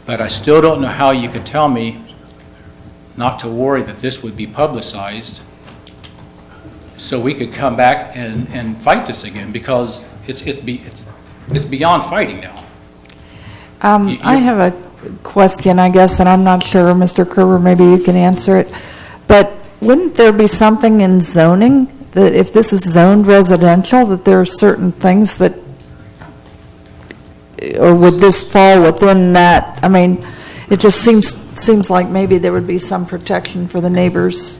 But I still don't know how you could tell me not to worry that this would be publicized so we could come back and fight this again, because it's beyond fighting now. I have a question, I guess, and I'm not sure, Mr. Kerber, maybe you can answer it. But wouldn't there be something in zoning that if this is zoned residential, that there are certain things that, or would this fall within that? I mean, it just seems like maybe there would be some protection for the neighbors.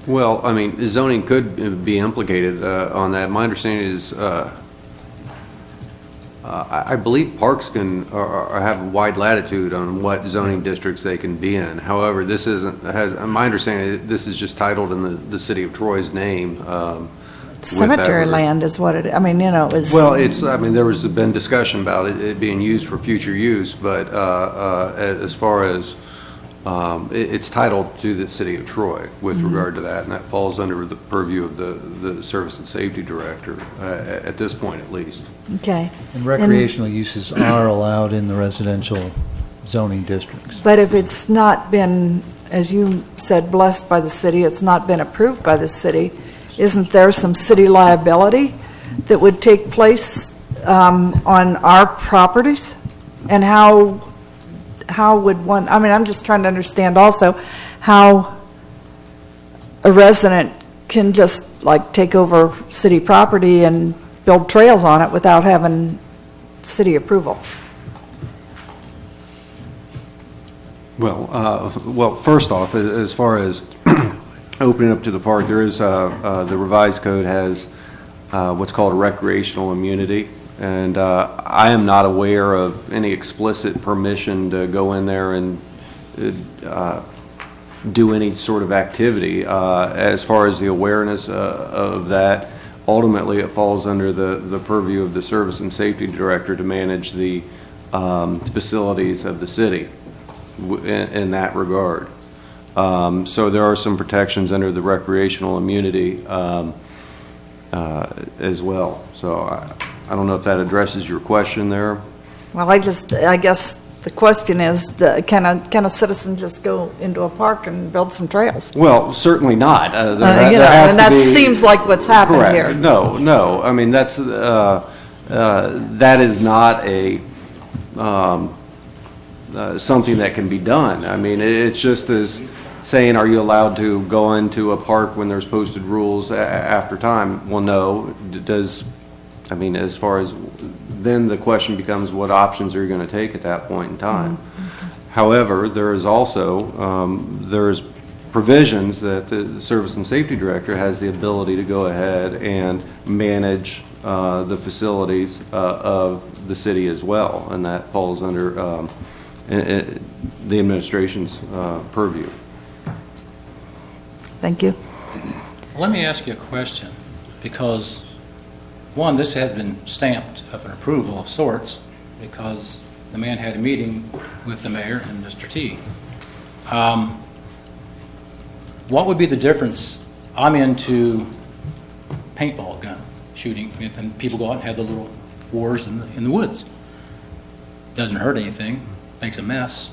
Well, I mean, zoning could be implicated on that. My understanding is, I believe parks can have wide latitude on what zoning districts they can be in. However, this my understanding, this is just titled in the city of Troy's name. Cemetery land is what it, I mean, you know, it was. Well, there was been discussion about it being used for future use, but as far as it's titled to the city of Troy with regard to that, and that falls under the purview of the Service and Safety Director, at this point at least. Okay. And recreational uses are allowed in the residential zoning districts. But if it's not been, as you said, blessed by the city, it's not been approved by the city, isn't there some city liability that would take place on our properties? And how would one, I mean, I'm just trying to understand also how a resident can just like take over city property and build trails on it without having city approval. Well, first off, as far as opening up to the park, there is, the revised code has what's called a recreational immunity, and I am not aware of any explicit permission to go in there and do any sort of activity. As far as the awareness of that, ultimately it falls under the purview of the Service and Safety Director to manage the facilities of the city in that regard. So there are some protections under the recreational immunity as well. So I don't know if that addresses your question there. Well, I guess the question is, can a citizen just go into a park and build some trails? Well, certainly not. And that seems like what's happened correct. here. No. I mean, that is not a something that can be done. I mean, it's just as saying, are you allowed to go into a park when there's posted rules after time? Well, no. I mean, as far as, then the question becomes, what options are you going to take at that point in time? However, there is also, there's provisions that the Service and Safety Director has the ability to go ahead and manage the facilities of the city as well, and that falls under the administration's purview. Thank you. Let me ask you a question, because one, this has been stamped of an approval of sorts, because the man had a meeting with the mayor and Mr. T. What would be the difference? I'm into paintball gun shooting, and people go out and have the little wars in the woods. Doesn't hurt anything, makes a mess,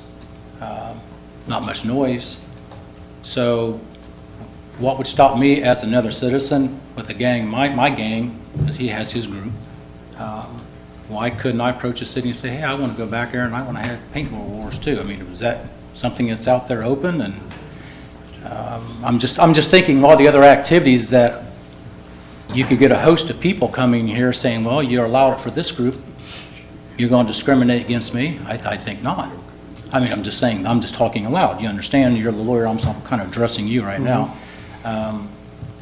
not much noise. So what would stop me as another citizen with a gang, my gang, because he has his group, why couldn't I approach the city and say, hey, I want to go back there and I want to have paintball wars too? I mean, is that something that's out there open? And I'm just thinking all the other activities that you could get a host of people coming here saying, well, you're allowed it for this group, you're going to discriminate against me? I think not. I mean, I'm just saying, I'm just talking aloud. You understand, you're the lawyer, I'm kind of addressing you right now.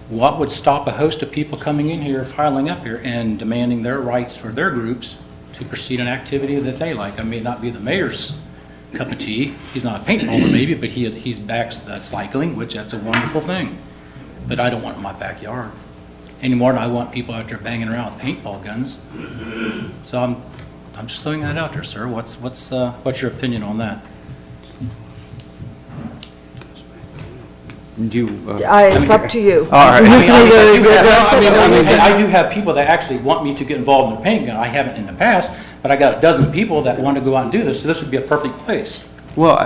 What would stop a host of people coming in here, filing up here, and demanding their rights for their groups to proceed an activity that they like? I may not be the mayor's cup of tea. He's not a paintballer maybe, but he's backs the cycling, which that's a wonderful thing. But I don't want it in my backyard any more than I want people out there banging around with paintball guns. So I'm just throwing that out there, sir. What's your opinion on that? It's up to you. All right. I do have people that actually want me to get involved in the paint gun. I haven't in the past, but I got a dozen people that want to go out and do this, so this would be a perfect place. Well,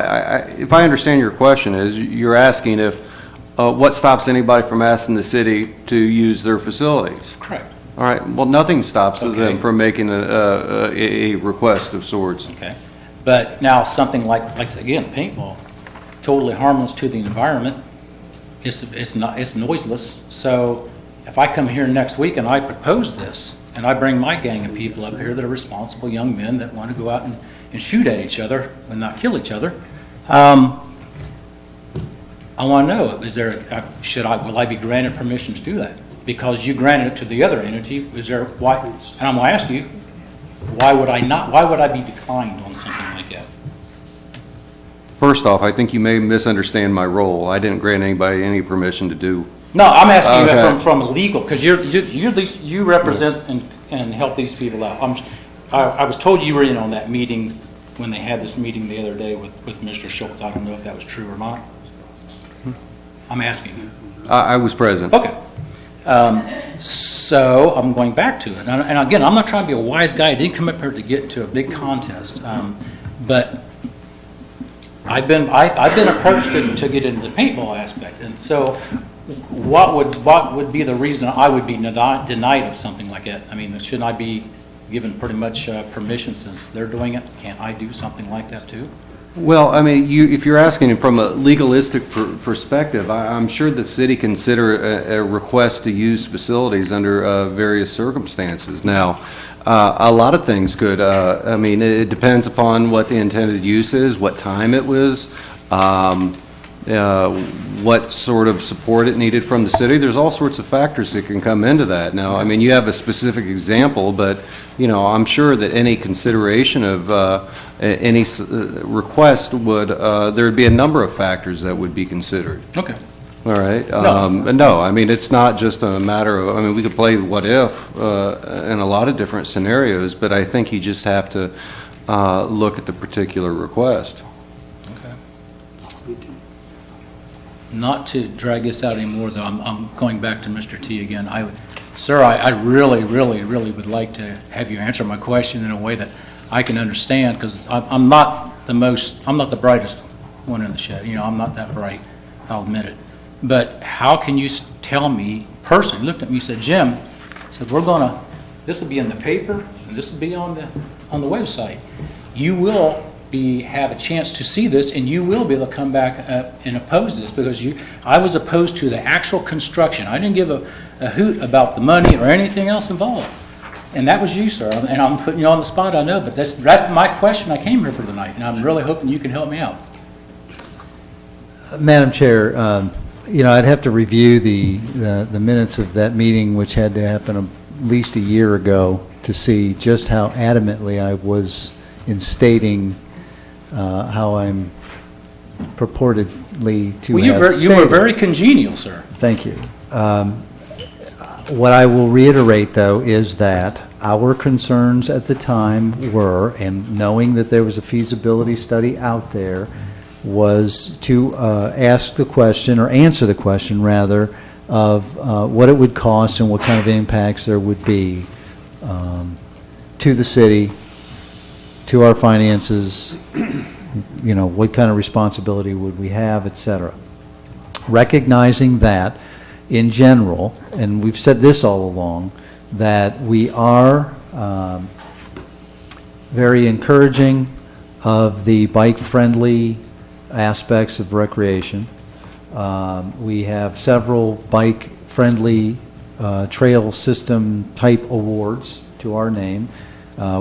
if I understand your question is, you're asking if, what stops anybody from asking the city to use their facilities? Correct. All right, well, nothing stops Okay. them from making a request of sorts. Okay. But now something like again, paintball, totally harmless to the environment. It's noiseless. So if I come here next week and I propose this, and I bring my gang of people up here that are responsible young men that want to go out and shoot at each other and not kill each other, I want to know, will I be granted permission to do that? Because you granted it to the other entity, why? And I'm going to ask you, why would I be declined on something like that? First off, I think you may misunderstand my role. I didn't grant anybody any permission to do. No, I'm asking Okay. you from legal, because you represent and help these people out. I was told you were in on that meeting when they had this meeting the other day with Mr. Schultz. I don't know if that was true or not. I'm asking you. I was present. Okay. So I'm going back to it. And again, I'm not trying to be a wise guy. I didn't come up here to get into a big contest. But I've been approached to get into the paintball aspect. And so what would be the reason I would be denied of something like that? I mean, shouldn't I be given pretty much permission since they're doing it? Can't I do something like that too? Well, I mean, if you're asking from a legalistic perspective, I'm sure the city consider a request to use facilities under various circumstances. Now, a lot of things could, I mean, it depends upon what the intended use is, what time it was, what sort of support it needed from the city. There's all sorts of factors that can come into that. Now, I mean, you have a specific example, but, you know, I'm sure that any consideration of any request would, there would be a number of factors that would be considered. Okay. All right. No. No, I mean, it's not just a matter of, I mean, we could play what if in a lot of different scenarios, but I think you just have to look at the particular request. Not to drag this out anymore, though, I'm going back to Mr. T again. Sir, I really, really, really would like to have you answer my question in a way that I can understand, because I'm not the brightest one in the shed. You know, I'm not that bright, I'll admit it. But how can you tell me, personally, looked at me and said, Jim, said, this will be in the paper, and this will be on the website. You will have a chance to see this, and you will be able to come back and oppose this, because I was opposed to the actual construction. I didn't give a hoot about the money or anything else involved. And that was you, sir. And I'm putting you on the spot, I know, but that's my question. I came here for tonight, and I'm really hoping you can help me out. Madam Chair, you know, I'd have to review the minutes of that meeting, which had to happen at least a year ago, to see just how adamantly I was in stating how I'm purportedly to have stated. You were very congenial, sir. Thank you. What I will reiterate, though, is that our concerns at the time were, and knowing that there was a feasibility study out there, was to ask the question, or answer the question, rather, of what it would cost and what kind of impacts there would be to the city, to our finances, you know, what kind of responsibility would we have, et cetera. Recognizing that, in general, and we've said this all along, that we are very encouraging of the bike-friendly aspects of recreation. We have several bike-friendly trail system type awards to our name.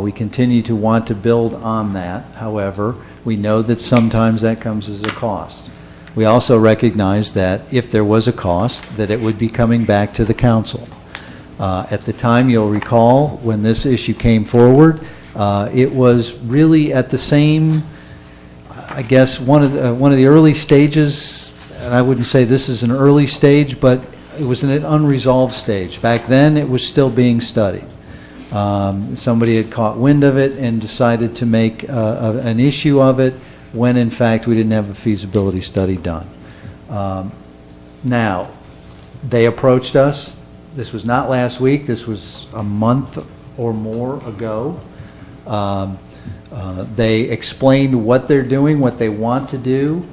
We continue to want to build on that. However, we know that sometimes that comes as a cost. We also recognize that if there was a cost, that it would be coming back to the council. At the time, you'll recall, when this issue came forward, it was really at the same, I guess, one of the early stages, and I wouldn't say this is an early stage, but it was in an unresolved stage. Back then, it was still being studied. Somebody had caught wind of it and decided to make an issue of it, when in fact we didn't have a feasibility study done. Now, they approached us. This was not last week. This was a month or more ago. They explained what they're doing, what they want to do.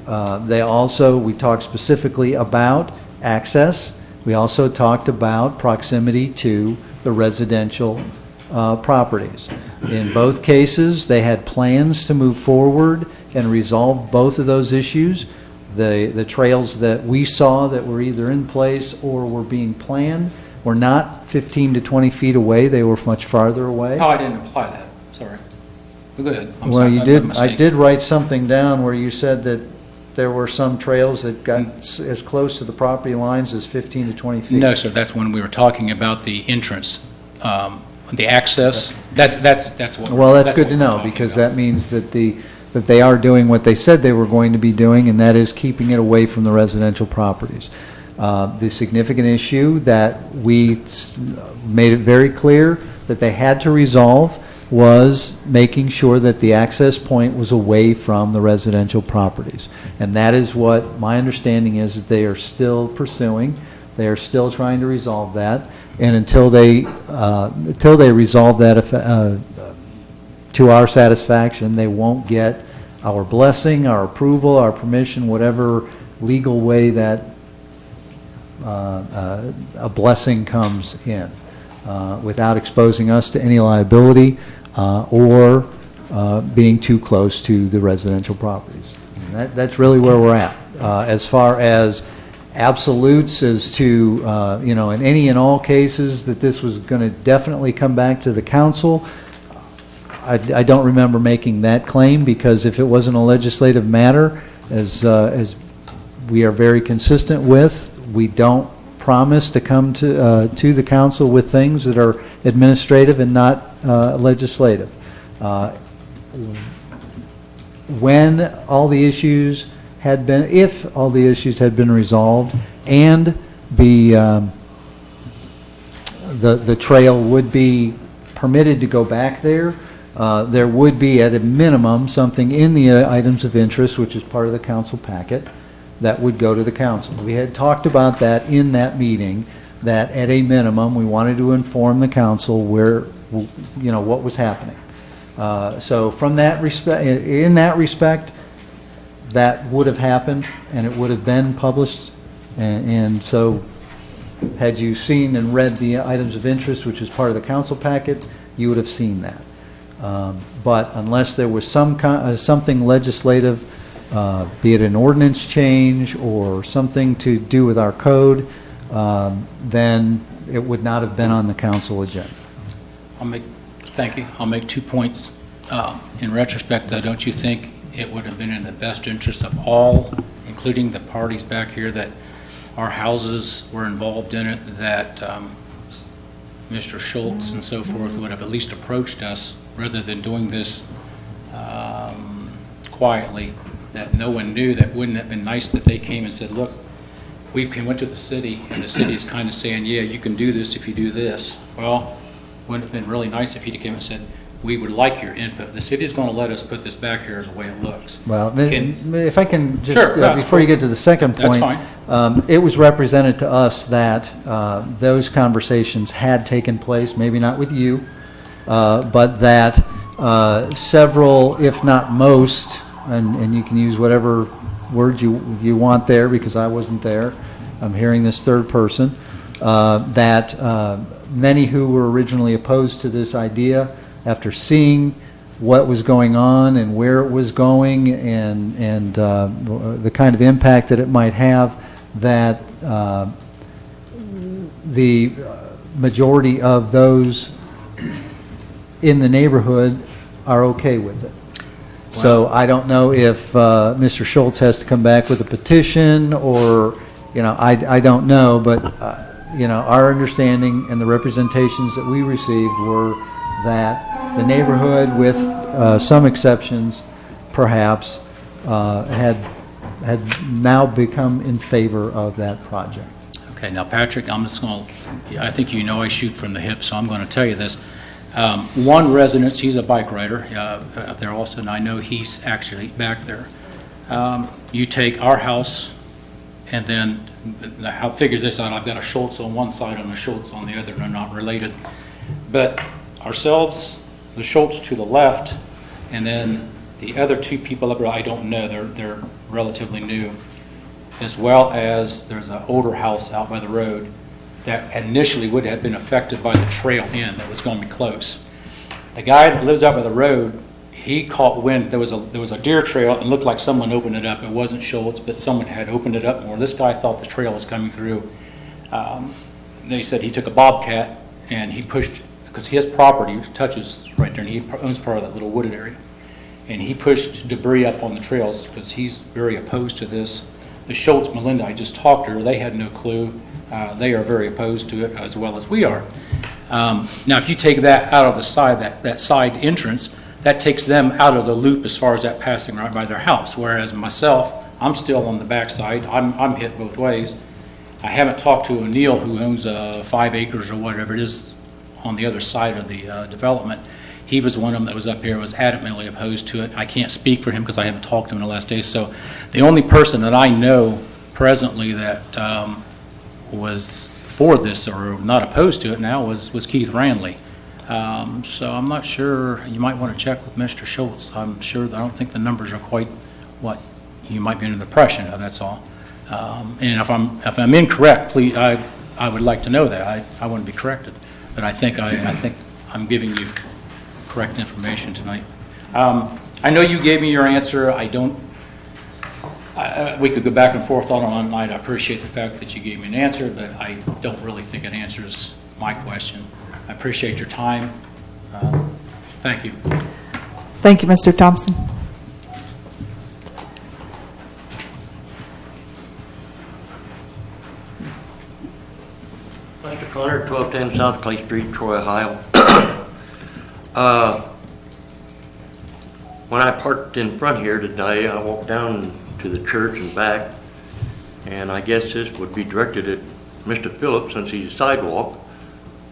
We talked specifically about access. We also talked about proximity to the residential properties. In both cases, they had plans to move forward and resolve both of those issues. The trails that we saw that were either in place or were being planned were not 15 to 20 feet away. They were much farther away. Oh, I didn't imply that. Sorry. Go ahead. Well, you did. I did write something down where you said that there were some trails that got as close to the property lines as 15 to 20 feet. No, sir. That's when we were talking about the entrance, the access. That's what. Well, that's good to know, because that means that they are doing what they said they were going to be doing, and that is keeping it away from the residential properties. The significant issue that we made it very clear that they had to resolve was making sure that the access point was away from the residential properties. And that is what my understanding is that they are still pursuing. They are still trying to resolve that. And until they resolve that to our satisfaction, they won't get our blessing, our approval, our permission, whatever legal way that a blessing comes in, without exposing us to any liability or being too close to the residential properties. And that's really where we're at. As far as absolutes as to, in any and all cases that this was going to definitely come back to the council, I don't remember making that claim, because if it wasn't a legislative matter, as we are very consistent with, we don't promise to come to the council with things that are administrative and not legislative. When all the issues had been, if all the issues had been resolved, and the trail would be permitted to go back there, there would be at a minimum something in the items of interest, which is part of the council packet, that would go to the council. We had talked about that in that meeting, that at a minimum, we wanted to inform the council where, what was happening. So from that respect, in that respect, that would have happened, and it would have been published. And so had you seen and read the items of interest, which is part of the council packet, you would have seen that. But unless there was something legislative, be it an ordinance change or something to do with our code, then it would not have been on the council agenda. Thank you. I'll make 2 points. In retrospect, though, don't you think it would have been in the best interest of all, including the parties back here, that our houses were involved in it, that Mr. Schultz and so forth would have at least approached us rather than doing this quietly, that no one knew? That wouldn't have been nice that they came and said, look, we went to the city, and the city is kind of saying, yeah, you can do this if you do this. Well, wouldn't it have been really nice if he came and said, we would like your input. The city's going to let us put this back here the way it looks. Well, if I can just, Sure, before you get to the second point. That's fine. It was represented to us that those conversations had taken place, maybe not with you, but that several, if not most, and you can use whatever words you want there, because I wasn't there, I'm hearing this third person, that many who were originally opposed to this idea, after seeing what was going on and where it was going and the kind of impact that it might have, that the majority of those in the neighborhood are okay with it. Wow. So I don't know if Mr. Schultz has to come back with a petition or, I don't know, but, our understanding and the representations that we received were that the neighborhood, with some exceptions, perhaps, had now become in favor of that project. Okay, now, Patrick, I think I shoot from the hip, so I'm going to tell you this. One resident, he's a bike rider out there also, and I know he's actually back there. You take our house, and then I'll figure this out. I've got a Schultz on one side and a Schultz on the other, and they're not related. But ourselves, the Schultz to the left, and then the other two people up there, I don't know, they're relatively new, as well as there's an older house out by the road that initially would have been affected by the trail in that was going to be close. The guy that lives out by the road, he caught wind. There was a deer trail and looked like someone opened it up. It wasn't Schultz, but someone had opened it up more. This guy thought the trail was coming through. They said he took a bobcat and he pushed, because his property touches right there, and he owns part of that little wooded area. And he pushed debris up on the trails because he's very opposed to this. The Schultz, Melinda, I just talked to her. They had no clue. They are very opposed to it, as well as we are. Now, if you take that out of the side, that side entrance, that takes them out of the loop as far as that passing right by their house. Whereas myself, I'm still on the back side. I'm hit both ways. I haven't talked to O'Neill, who owns 5 acres or whatever it is on the other side of the development. He was one of them that was up here, was adamantly opposed to it. I can't speak for him because I haven't talked to him in the last days. So the only person that I know presently that was for this or not opposed to it now was Keith Randley. So I'm not sure, you might want to check with Mr. Schultz. I don't think the numbers are quite what you might be under the impression of, that's all. And if I'm incorrect, please, I would like to know that. I want to be corrected. But I think I'm giving you correct information tonight. I know you gave me your answer. We could go back and forth on it all night. I appreciate the fact that you gave me an answer, but I don't really think it answers my question. I appreciate your time. Thank you. Thank you, Mr. Thompson. Mr. Connor, 1210 South Clay Street, Troy, Ohio. When I parked in front here today, I walked down to the church and back, and I guess this would be directed at Mr. Phillips, since he's a sidewalk,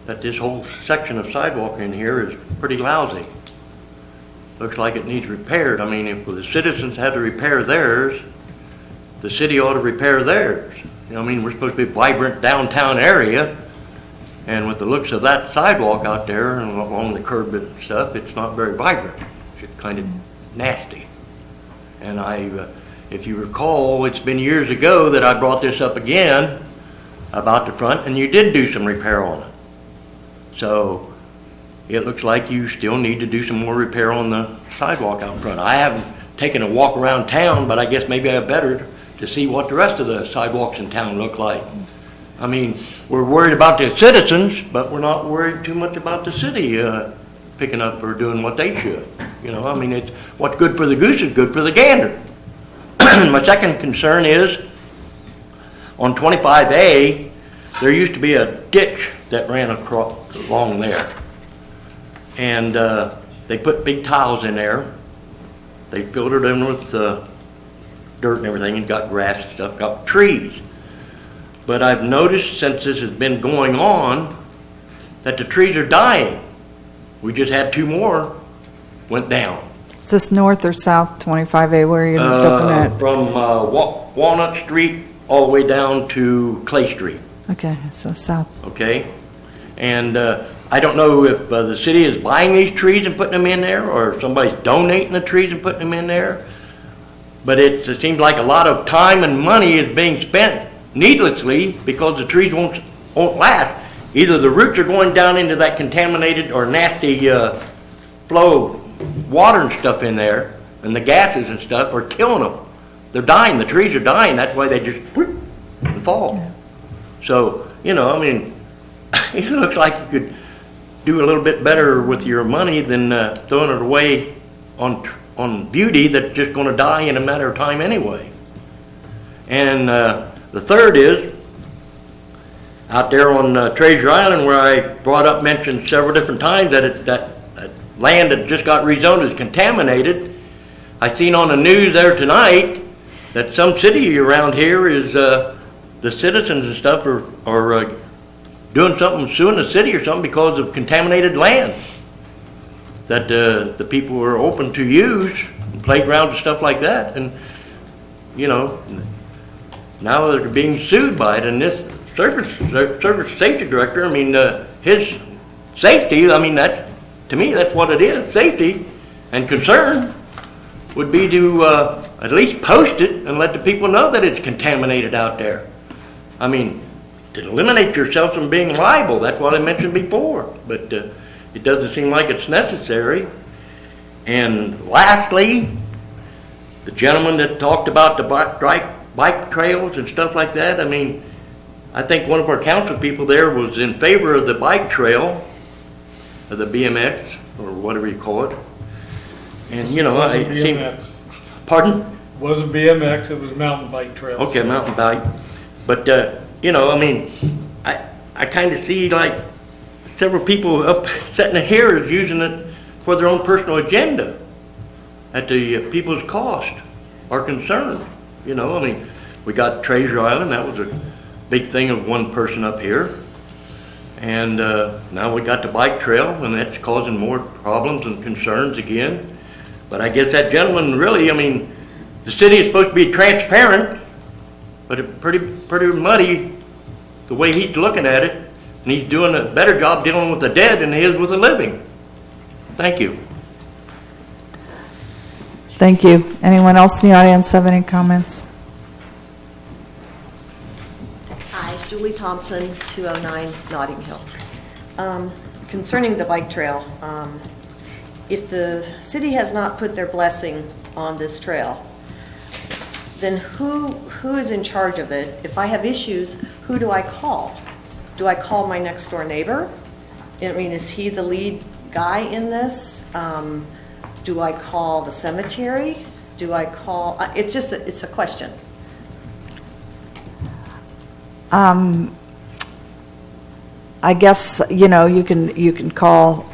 that this whole section of sidewalk in here is pretty lousy. Looks like it needs repaired. I mean, if the citizens had to repair theirs, the city ought to repair theirs. You know, I mean, we're supposed to be a vibrant downtown area, and with the looks of that sidewalk out there and along the curb and stuff, it's not very vibrant. It's kind of nasty. And if you recall, it's been years ago that I brought this up again about the front, and you did do some repair on it. So it looks like you still need to do some more repair on the sidewalk out front. I haven't taken a walk around town, but I guess maybe I better to see what the rest of the sidewalks in town look like. I mean, we're worried about the citizens, but we're not worried too much about the city picking up or doing what they should. You know, I mean, it's what's good for the goose is good for the gander. My second concern is on 25A, there used to be a ditch that ran along there. And they put big tiles in there. They filled it in with dirt and everything, and got grass and stuff, got trees. But I've noticed since this has been going on that the trees are dying. We just had 2 more went down. Is this north or south 25A? Where are you looking at? From Walnut Street all the way down to Clay Street. Okay, so south. Okay? And I don't know if the city is buying these trees and putting them in there, or if somebody's donating the trees and putting them in there. But it seems like a lot of time and money is being spent needlessly because the trees won't last. Either the roots are going down into that contaminated or nasty flow of water and stuff in there, and the gases and stuff are killing them. They're dying. The trees are dying. That's why they just whoop, and fall. Yeah. So, you know, I mean, it looks like you could do a little bit better with your money than throwing it away on beauty that's just going to die in a matter of time anyway. And the third is out there on Treasure Island, where I mentioned several different times that land that just got rezoned is contaminated. I seen on the news there tonight that some city around here is the citizens and stuff are doing something, suing the city or something because of contaminated land that the people are open to use, playgrounds and stuff like that. And, you know, now they're being sued by it. And this service safety director, I mean, his safety, I mean, to me, that's what it is. Safety and concern would be to at least post it and let the people know that it's contaminated out there. I mean, to eliminate yourself from being liable, that's what I mentioned before. But it doesn't seem like it's necessary. And lastly, the gentleman that talked about the bike trails and stuff like that, I mean, I think one of our council people there was in favor of the bike trail, of the BMX, or whatever you call it. And, you know, it seemed... Pardon? It wasn't BMX, it was mountain bike trails. Okay, mountain bike. But, you know, I mean, I kind of see, like, several people up sitting here is using it for their own personal agenda at the people's cost or concern. You know, I mean, we got Treasure Island. That was a big thing of one person up here. And now we got the bike trail, and that's causing more problems and concerns again. But I guess that gentleman really, I mean, the city is supposed to be transparent, but it's pretty muddy the way he's looking at it. And he's doing a better job dealing with the dead than he is with the living. Thank you. Thank you. Anyone else in the audience have any comments? Hi, Julie Thompson, 209 Notting Hill. Concerning the bike trail, if the city has not put their blessing on this trail, then who is in charge of it? If I have issues, who do I call? Do I call my next door neighbor? I mean, is he the lead guy in this? Do I call the cemetery? Do I call, it's a question. I guess, you know, you can call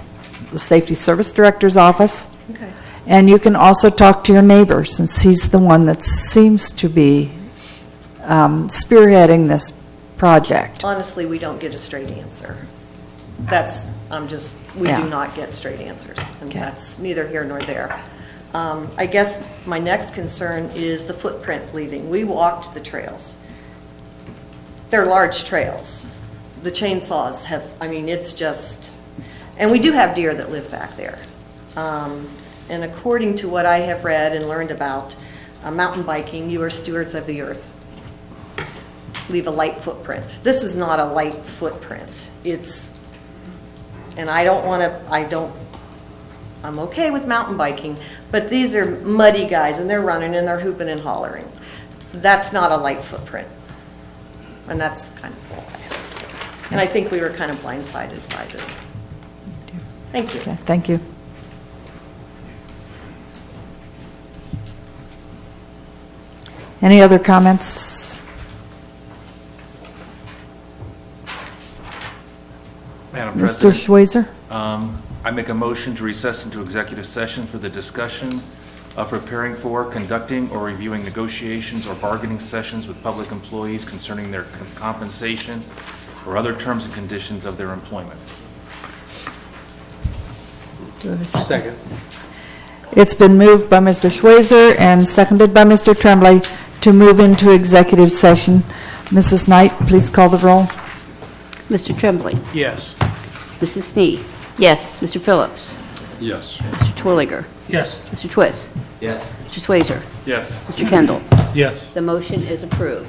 the Safety Service Director's office. Okay. And you can also talk to your neighbor, since he's the one that seems to be spearheading this project. Honestly, we don't get a straight answer. We Yeah. do not get straight answers, and Okay. that's neither here nor there. I guess my next concern is the footprint leaving. We walked the trails. They're large trails. The chainsaws have, I mean, it's just, and we do have deer that live back there. And according to what I have read and learned about mountain biking, you are stewards of the earth. Leave a light footprint. This is not a light footprint. And I'm okay with mountain biking, but these are muddy guys and they're running and they're hooping and hollering. That's not a light footprint. And that's kind of all I have to say. And I think we were kind of blindsided by this. Thank you. Okay, thank you. Any other comments? Madam Mr. President, Schweizer? I make a motion to recess into executive session for the discussion of preparing for, conducting, or reviewing negotiations or bargaining sessions with public employees concerning their compensation or other terms and conditions of their employment. Do we have a second? It's been moved by Mr. Schweizer and seconded by Mr. Tremblay to move into executive session. Mrs. Knight, please call the roll. Mr. Tremblay. Yes. Mrs. Snee. Yes. Mr. Phillips. Yes. Mr. Twilliger. Yes. Mr. Twist. Yes. Mr. Swayzer. Yes. Mr. Kendall. Yes. The motion is approved.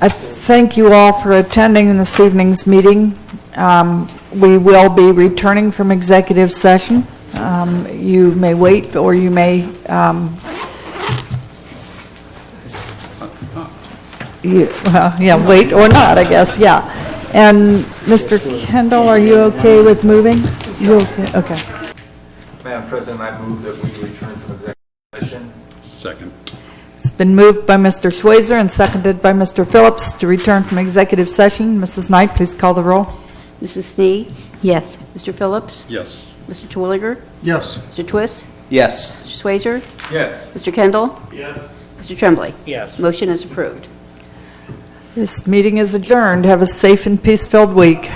I thank you all for attending this evening's meeting. We will be returning from executive session. You may wait, or you may, wait or not, I guess, yeah. And Mr. Kendall, are you okay with moving? You okay? Okay. Madam President, I move that we return from executive session. Second. It's been moved by Mr. Schweizer and seconded by Mr. Phillips to return from executive session. Mrs. Knight, please call the roll. Mrs. Snee. Yes. Mr. Phillips. Yes. Mr. Twilliger. Yes. Mr. Twist. Yes. Mr. Swayzer. Yes. Mr. Kendall. Yes. Mr. Tremblay. Yes. Motion is approved. This meeting is adjourned. Have a safe and peace-filled week.